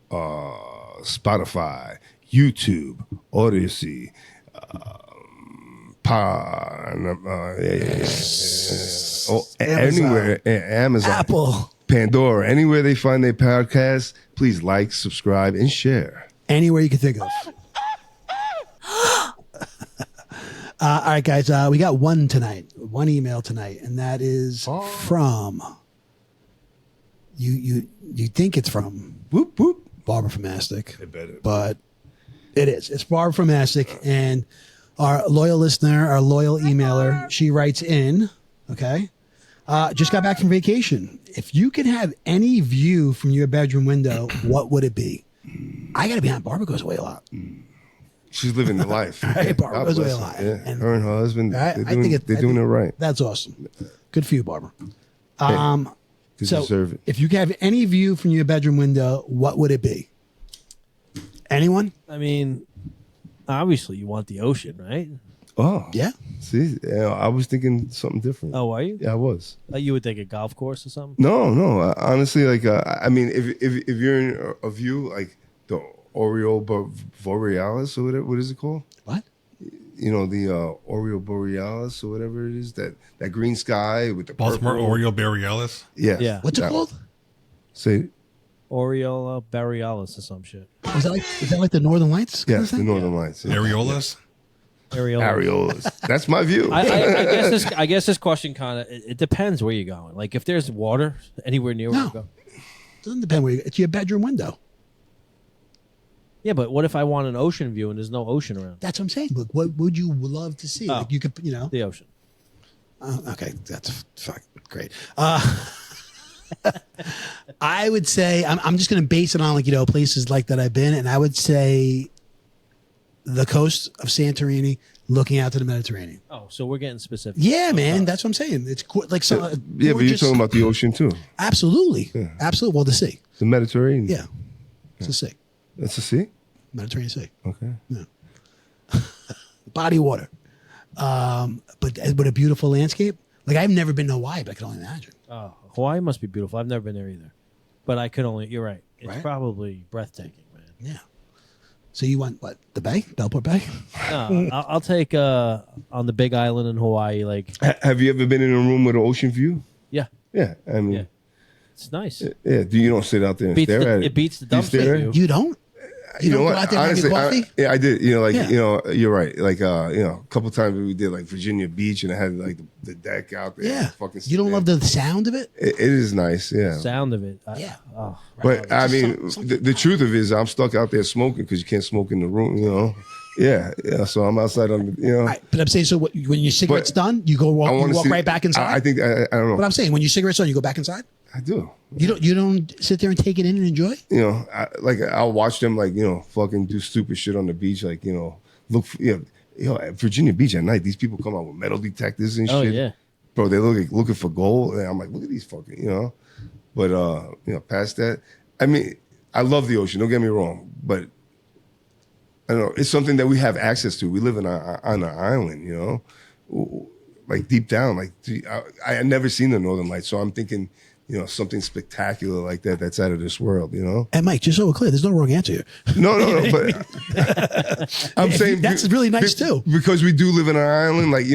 Spotify, YouTube, Odyssey, anywhere, Amazon, Apple, Pandora, anywhere they find their podcasts. Please like, subscribe, and share. Anywhere you can think of. All right, guys, we got one email tonight, and that is from you think it's from Barbara from Mastic, but it is. It's Barbara from Mastic, and our loyal listener, our loyal emailer, she writes in, okay, just got back from vacation. If you could have any view from your bedroom window, what would it be? I got to be honest, Barbara goes away a lot. She's living the life. Right, Barbara goes away a lot. Yeah. And her and her husband, they're doing it right. That's awesome. Good for you, Barbara. You so deserve it. if you could have any view from your bedroom window, what would it be? Anyone? I mean, obviously you want the ocean, right? Oh. Yeah. See, I was thinking something different. Oh, are you? Yeah, I was. You would think a golf course or something? No. Honestly, I mean, if you're in a view like the Aurora Borealis or whatever, what is it called? What? The Aurora Borealis or whatever it is, that green sky with the Baltimore purple. Oriole Borealis? Yes. Yeah. What's it called? Say it. Aureola Borealis or some shit. Is that like the Northern Lights? Yes, the Northern Lights. Yeah. Areolas? Areolas. That's my view. I guess this question kind of it depends where you're going. Like if there's water anywhere near where you go. Doesn't depend where it's your bedroom window. Yeah, but what if I want an ocean view and there's no ocean around? That's what I'm saying. Look, what would you love to see? Like you could, the ocean. Okay, that's great. I would say I'm just going to base it on places like that I've been, and I would say the coast of Santorini, looking out to the Mediterranean. Oh, so we're getting specific. Yeah, man, that's what I'm saying. It's like so. Yeah, but you're talking about the ocean too. Absolutely, absolutely. Well, the sea, the Mediterranean. Yeah. It's a sea. That's a sea? Mediterranean Sea. Okay. Yeah. Body of water. But with a beautiful landscape. Like, I've never been to Hawaii, but I can only imagine. Oh, Hawaii must be beautiful. I've never been there either. But I could only, you're right. It's Right? probably breathtaking, man. Yeah. So you want what? The Bay? Bellport Bay? No, I'll take on the big island in Hawaii. Like, Have you ever been in a room with an ocean view? yeah, Yeah. I mean, yeah, it's nice. yeah. You don't sit out there and stare at it. It beats the Do you stare dumpster at it? view. You don't? You don't know go what? out there and have your Honestly, coffee? yeah, I did. You know, like Yeah. you're right. Like a couple times we did like Virginia Beach, and I had like the deck out there. Yeah. Fucking You don't sit love there. the sound of it? It is nice. Yeah. Sound of it. Yeah. Oh, But I mean, something the truth of it is, I'm stuck out there smoking because you can't smoke in the room. You know. Yeah. So I'm outside on the. You know. Right. But I'm saying, so when your cigarette's done, you go I walk, wanna you walk see- right back inside? I think I don't know. But I'm saying, when your cigarette's done, you go back inside? I do. You don't sit there and take it in and enjoy? You know, I'll watch them like, fucking do stupid shit on the beach, like, look for, at Virginia Beach at night, these people come out with metal detectors and Oh, shit. yeah. Bro, they look like looking for gold. And I'm like, look at these fucking, But past that, I mean, I love the ocean, don't get me wrong, but I don't know, it's something that we have access to. We live on an island, like deep down, like I had never seen the Northern Lights, so I'm thinking, something spectacular like that that's out of this world, And Mike, just so we're clear, there's no wrong answer here. No, but I'm saying that's really nice too. because we do live in an island. Like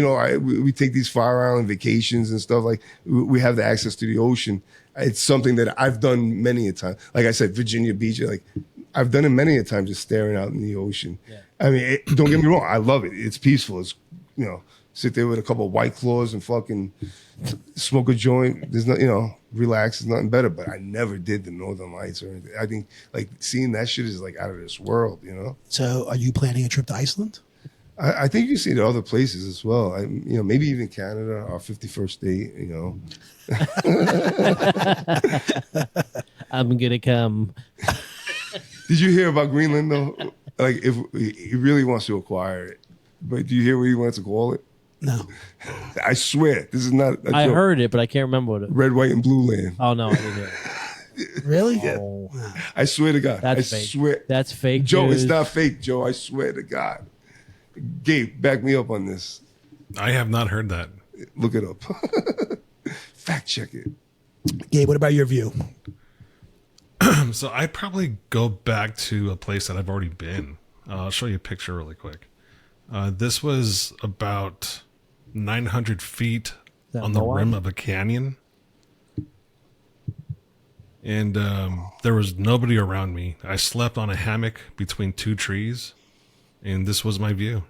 we take these Fire Island vacations and stuff. Like we have the access to the ocean. It's something that I've done many a time. Like I said, Virginia Beach. Like I've done it many a time, just staring out in the ocean. Yeah. I mean, don't get me wrong. I love it. It's peaceful. It's sit there with a couple of White Claws and fucking smoke a joint. There's no, relax. There's nothing better. But I never did the Northern Lights or anything. I think like seeing that shit is like out of this world, So are you planning a trip to Iceland? I think you see the other places as well. Maybe even Canada, our 51st state, I'm gonna come. Did you hear about Greenland though? Like if he really wants to acquire it, but do you hear what he wants to call it? No. I swear, this is not a I joke. heard it, but I can't remember what it. Red, white, and blue land. Oh no, I didn't hear it. Really? Oh, I swear to God. that's I fake. swear. That's fake. Joe, news. it's not fake, Joe. I swear to God. Gabe, back me up on this. I have not heard that. Look it up. Fact check it. Gabe, what about your view? So I'd probably go back to a place that I've already been. I'll show you a picture really quick. This was about 900 feet that on the Moab? rim of a canyon. And there was nobody around me. I slept on a hammock between two trees, and this was my view.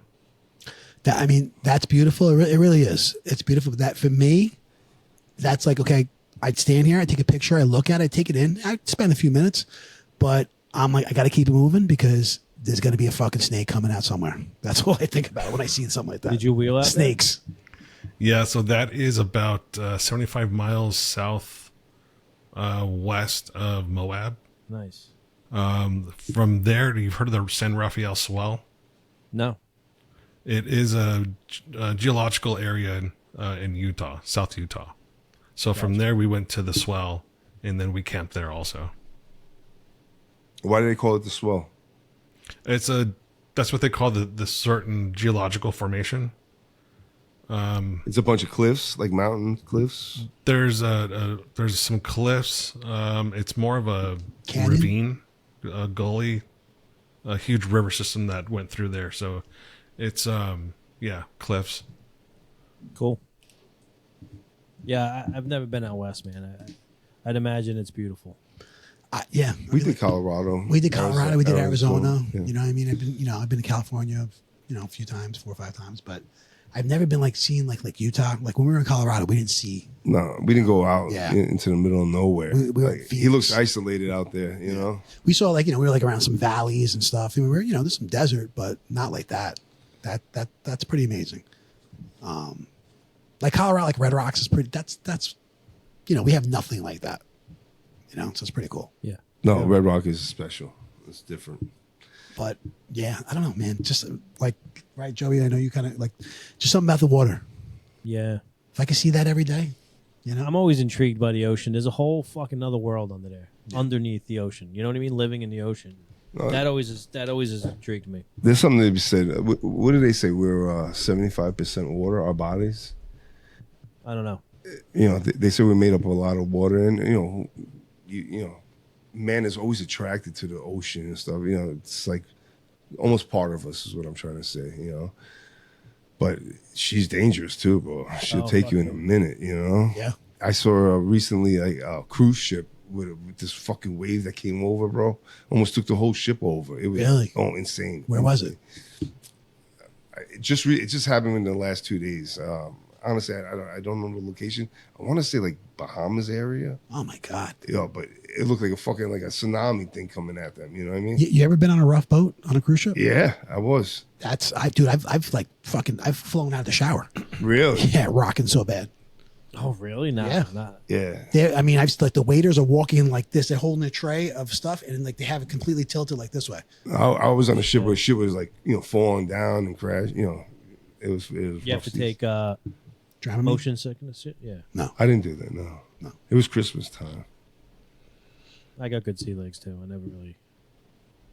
That's beautiful. It really is. It's beautiful. That for me, that's like, okay, I'd stand here, I'd take a picture, I look at it, I take it in, I'd spend a few minutes, but I'm like, I got to keep it moving because there's going to be a fucking snake coming out somewhere. That's all I think about when I see something like that. Did you wheel out? Snakes? Yeah, so that is about 75 miles south west of Moab. Nice. From there, you've heard of the San Rafael Swell? No. It is a geological area in Utah, South Utah. So from there, we went to the swell, and then we camped there also. Why do they call it the swell? That's what they call the certain geological formation. It's a bunch of cliffs, like mountain cliffs. There's some cliffs. It's more of a Canyon? ravine, a gully, a huge river system that went through there. So it's cliffs. Cool. Yeah, I've never been out west, man. I'd imagine it's beautiful. Yeah. We did Colorado. We did Colorado. We did Arizona. Yeah. You know what I mean? I've been to California, a few times, 4 or 5 times, but I've never been like seeing like Utah. Like when we were in Colorado, we didn't see. No, we didn't go out Yeah. into the middle of nowhere. We were Like, in he Phoenix. looks isolated out there, you know? We saw like, we were like around some valleys and stuff. And we were, there's some desert, but not like that. That's pretty amazing. Like Colorado, like Red Rocks is pretty, that's, we have nothing like that, so it's pretty cool. Yeah. No, Red Rock is special. It's different. But yeah, I don't know, man. Just like, right, Joey, I know you kind of like, just something about the water. Yeah. If I could see that every day, I'm always intrigued by the ocean. There's a whole fucking other world under there. underneath the ocean. You know what I mean? Living in the ocean. That always has intrigued me. There's something to be said. What do they say? We're 75% water. Our bodies. I don't know. You know, they say we're made up of a lot of water, and you know, man is always attracted to the ocean and stuff. You know, it's like almost part of us is what I'm trying to say. You know, but she's dangerous too, bro. She'll take you in a minute. You know. Yeah. I saw recently a cruise ship with this fucking wave that came over, bro. Almost took the whole ship over. It was insane. Where was it? It just happened in the last 2 days. Honestly, I don't know the location. I want to say like Bahamas area. Oh my God. Yeah, but it looked like a fucking like a tsunami thing coming at them. You know what I mean? You ever been on a rough boat on a cruise ship? Yeah, I was. Dude, I've flown out of the shower. Really? Yeah, rocking so bad. Oh, really? No, Yeah. not. Yeah. I mean, I've like the waiters are walking like this. They're holding a tray of stuff, and like they have it completely tilted like this way. I was on a ship where shit was like falling down and crash. You know, it was. You have to take Dramamine? motion sickness. Yeah. No, I didn't do that. No. It was Christmas time. I got good sea legs too. I never really.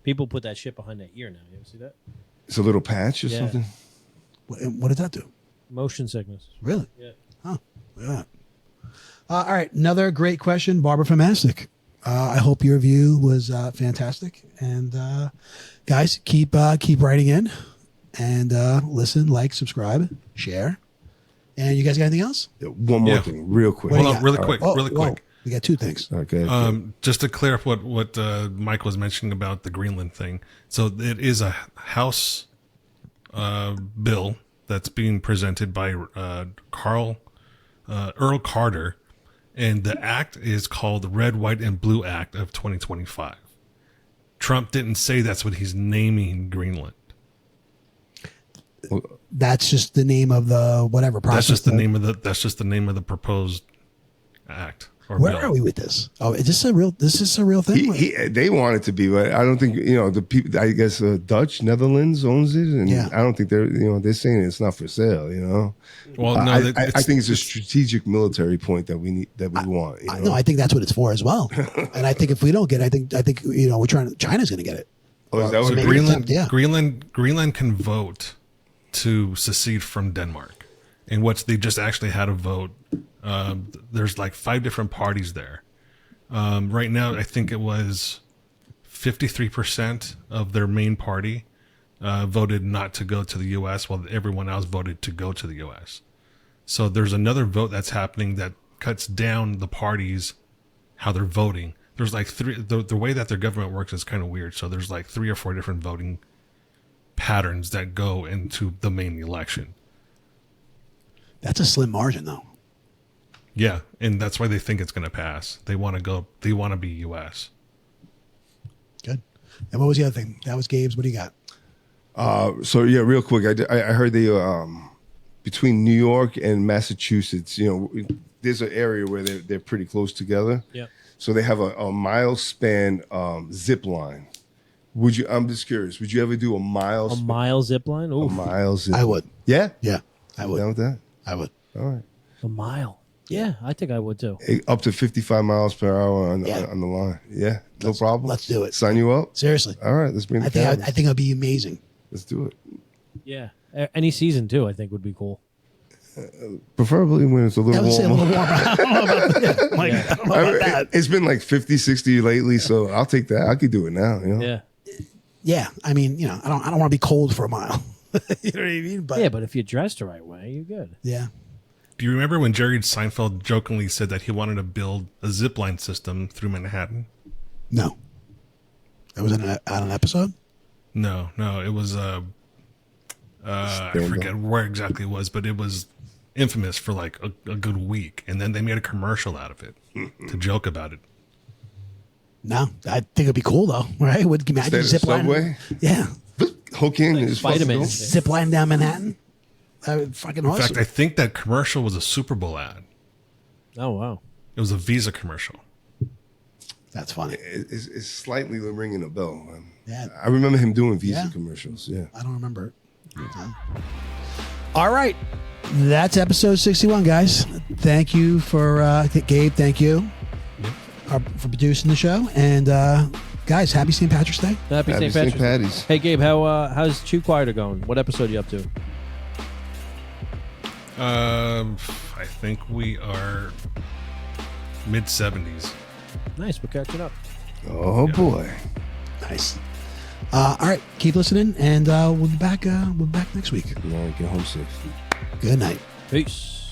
People put that shit behind that ear now. You ever see that? It's a little patch or something. What did that do? Motion sickness. Really? Yeah. Huh. Look at that. All right, another great question, Barbara from Mastic. I hope your review was fantastic, and guys, keep writing in, and listen, like, subscribe, share, and you guys got anything else? One more thing, real quick. Hold on, really quick. We got two things. Okay. Just to clear up what Mike was mentioning about the Greenland thing. So it is a House bill that's being presented by Earl Carter, and the act is called the Red, White, and Blue Act of 2025. Trump didn't say that's what he's naming Greenland. That's just the name of the whatever process. That's just the name of the proposed act. Where are we with this? Oh, is this a real? This is a real thing. They want it to be, but I don't think the people. I guess Dutch Netherlands owns it, and I don't think they're saying it's not for sale. Well, no, I think it's a strategic military point that we want. No, I think that's what it's for as well. And I think if we don't get it, I think we're trying. China's going to get it. Oh, is that what Greenland can vote to secede from Denmark, and they just actually had a vote. There's like 5 different parties there. Right now, I think it was 53% of their main party voted not to go to the U.S., while everyone else voted to go to the U.S. So there's another vote that's happening that cuts down the parties, how they're voting. There's like 3, the way that their government works is kind of weird. So there's like 3 or 4 different voting patterns that go into the main election. That's a slim margin, though. Yeah, and that's why they think it's going to pass. They want to go. They want to be U.S. Good. And what was the other thing? That was Gabe's. What do you got? So yeah, real quick, I heard they between New York and Massachusetts, there's an area where they're pretty close together. Yeah. So they have a mile span zip line. I'm just curious. Would you ever do a mile zip line? Ooh. A mile zip. I would. Yeah. Yeah, I would. Down with that? I would. All right. A mile. Yeah, I think I would too. Up to 55 miles per hour on the line. Yeah, no problem. Let's do it. Sign you up? Seriously. All right, let's bring I think it'd be amazing. Let's do it. Yeah, any season too, I think would be cool. Preferably when it's a little warmer. A little warmer. I don't know about that. It's been like 50, 60 lately, so I'll take that. I could do it now. Yeah. Yeah, I mean, I don't want to be cold for a mile. You know what I mean? But if you dress the right way, you're good. Yeah. Do you remember when Jerry Seinfeld jokingly said that he wanted to build a zipline system through Manhattan? No. That was on an episode? No, it was I forget where exactly it was, but it was infamous for like a good week, and then they made a commercial out of it to joke about it. No, I think it'd be cool though, right? Would you imagine Subway? Yeah. Hook in like Spider-Man. Zip line down Manhattan. That would fucking awesome. In fact, I think that commercial was a Super Bowl ad. Oh wow! It was a Visa commercial. That's funny. It's slightly ringing a bell. Man. Yeah, I remember him doing Visa commercials. Yeah, I don't remember it. All right, that's episode 61, guys. Thank you for Gabe. Thank you. for producing the show. And guys, happy St. Patrick's Day. Happy St. St. Patrick's. Patty's. Hey, Gabe, how's Chew Quieter going? What episode are you up to? I think we are mid-70s. Nice, we're catching up. Oh boy. Nice. All right, keep listening, and we'll be back. We'll be back next week. All right, get home safe. Good night. Peace.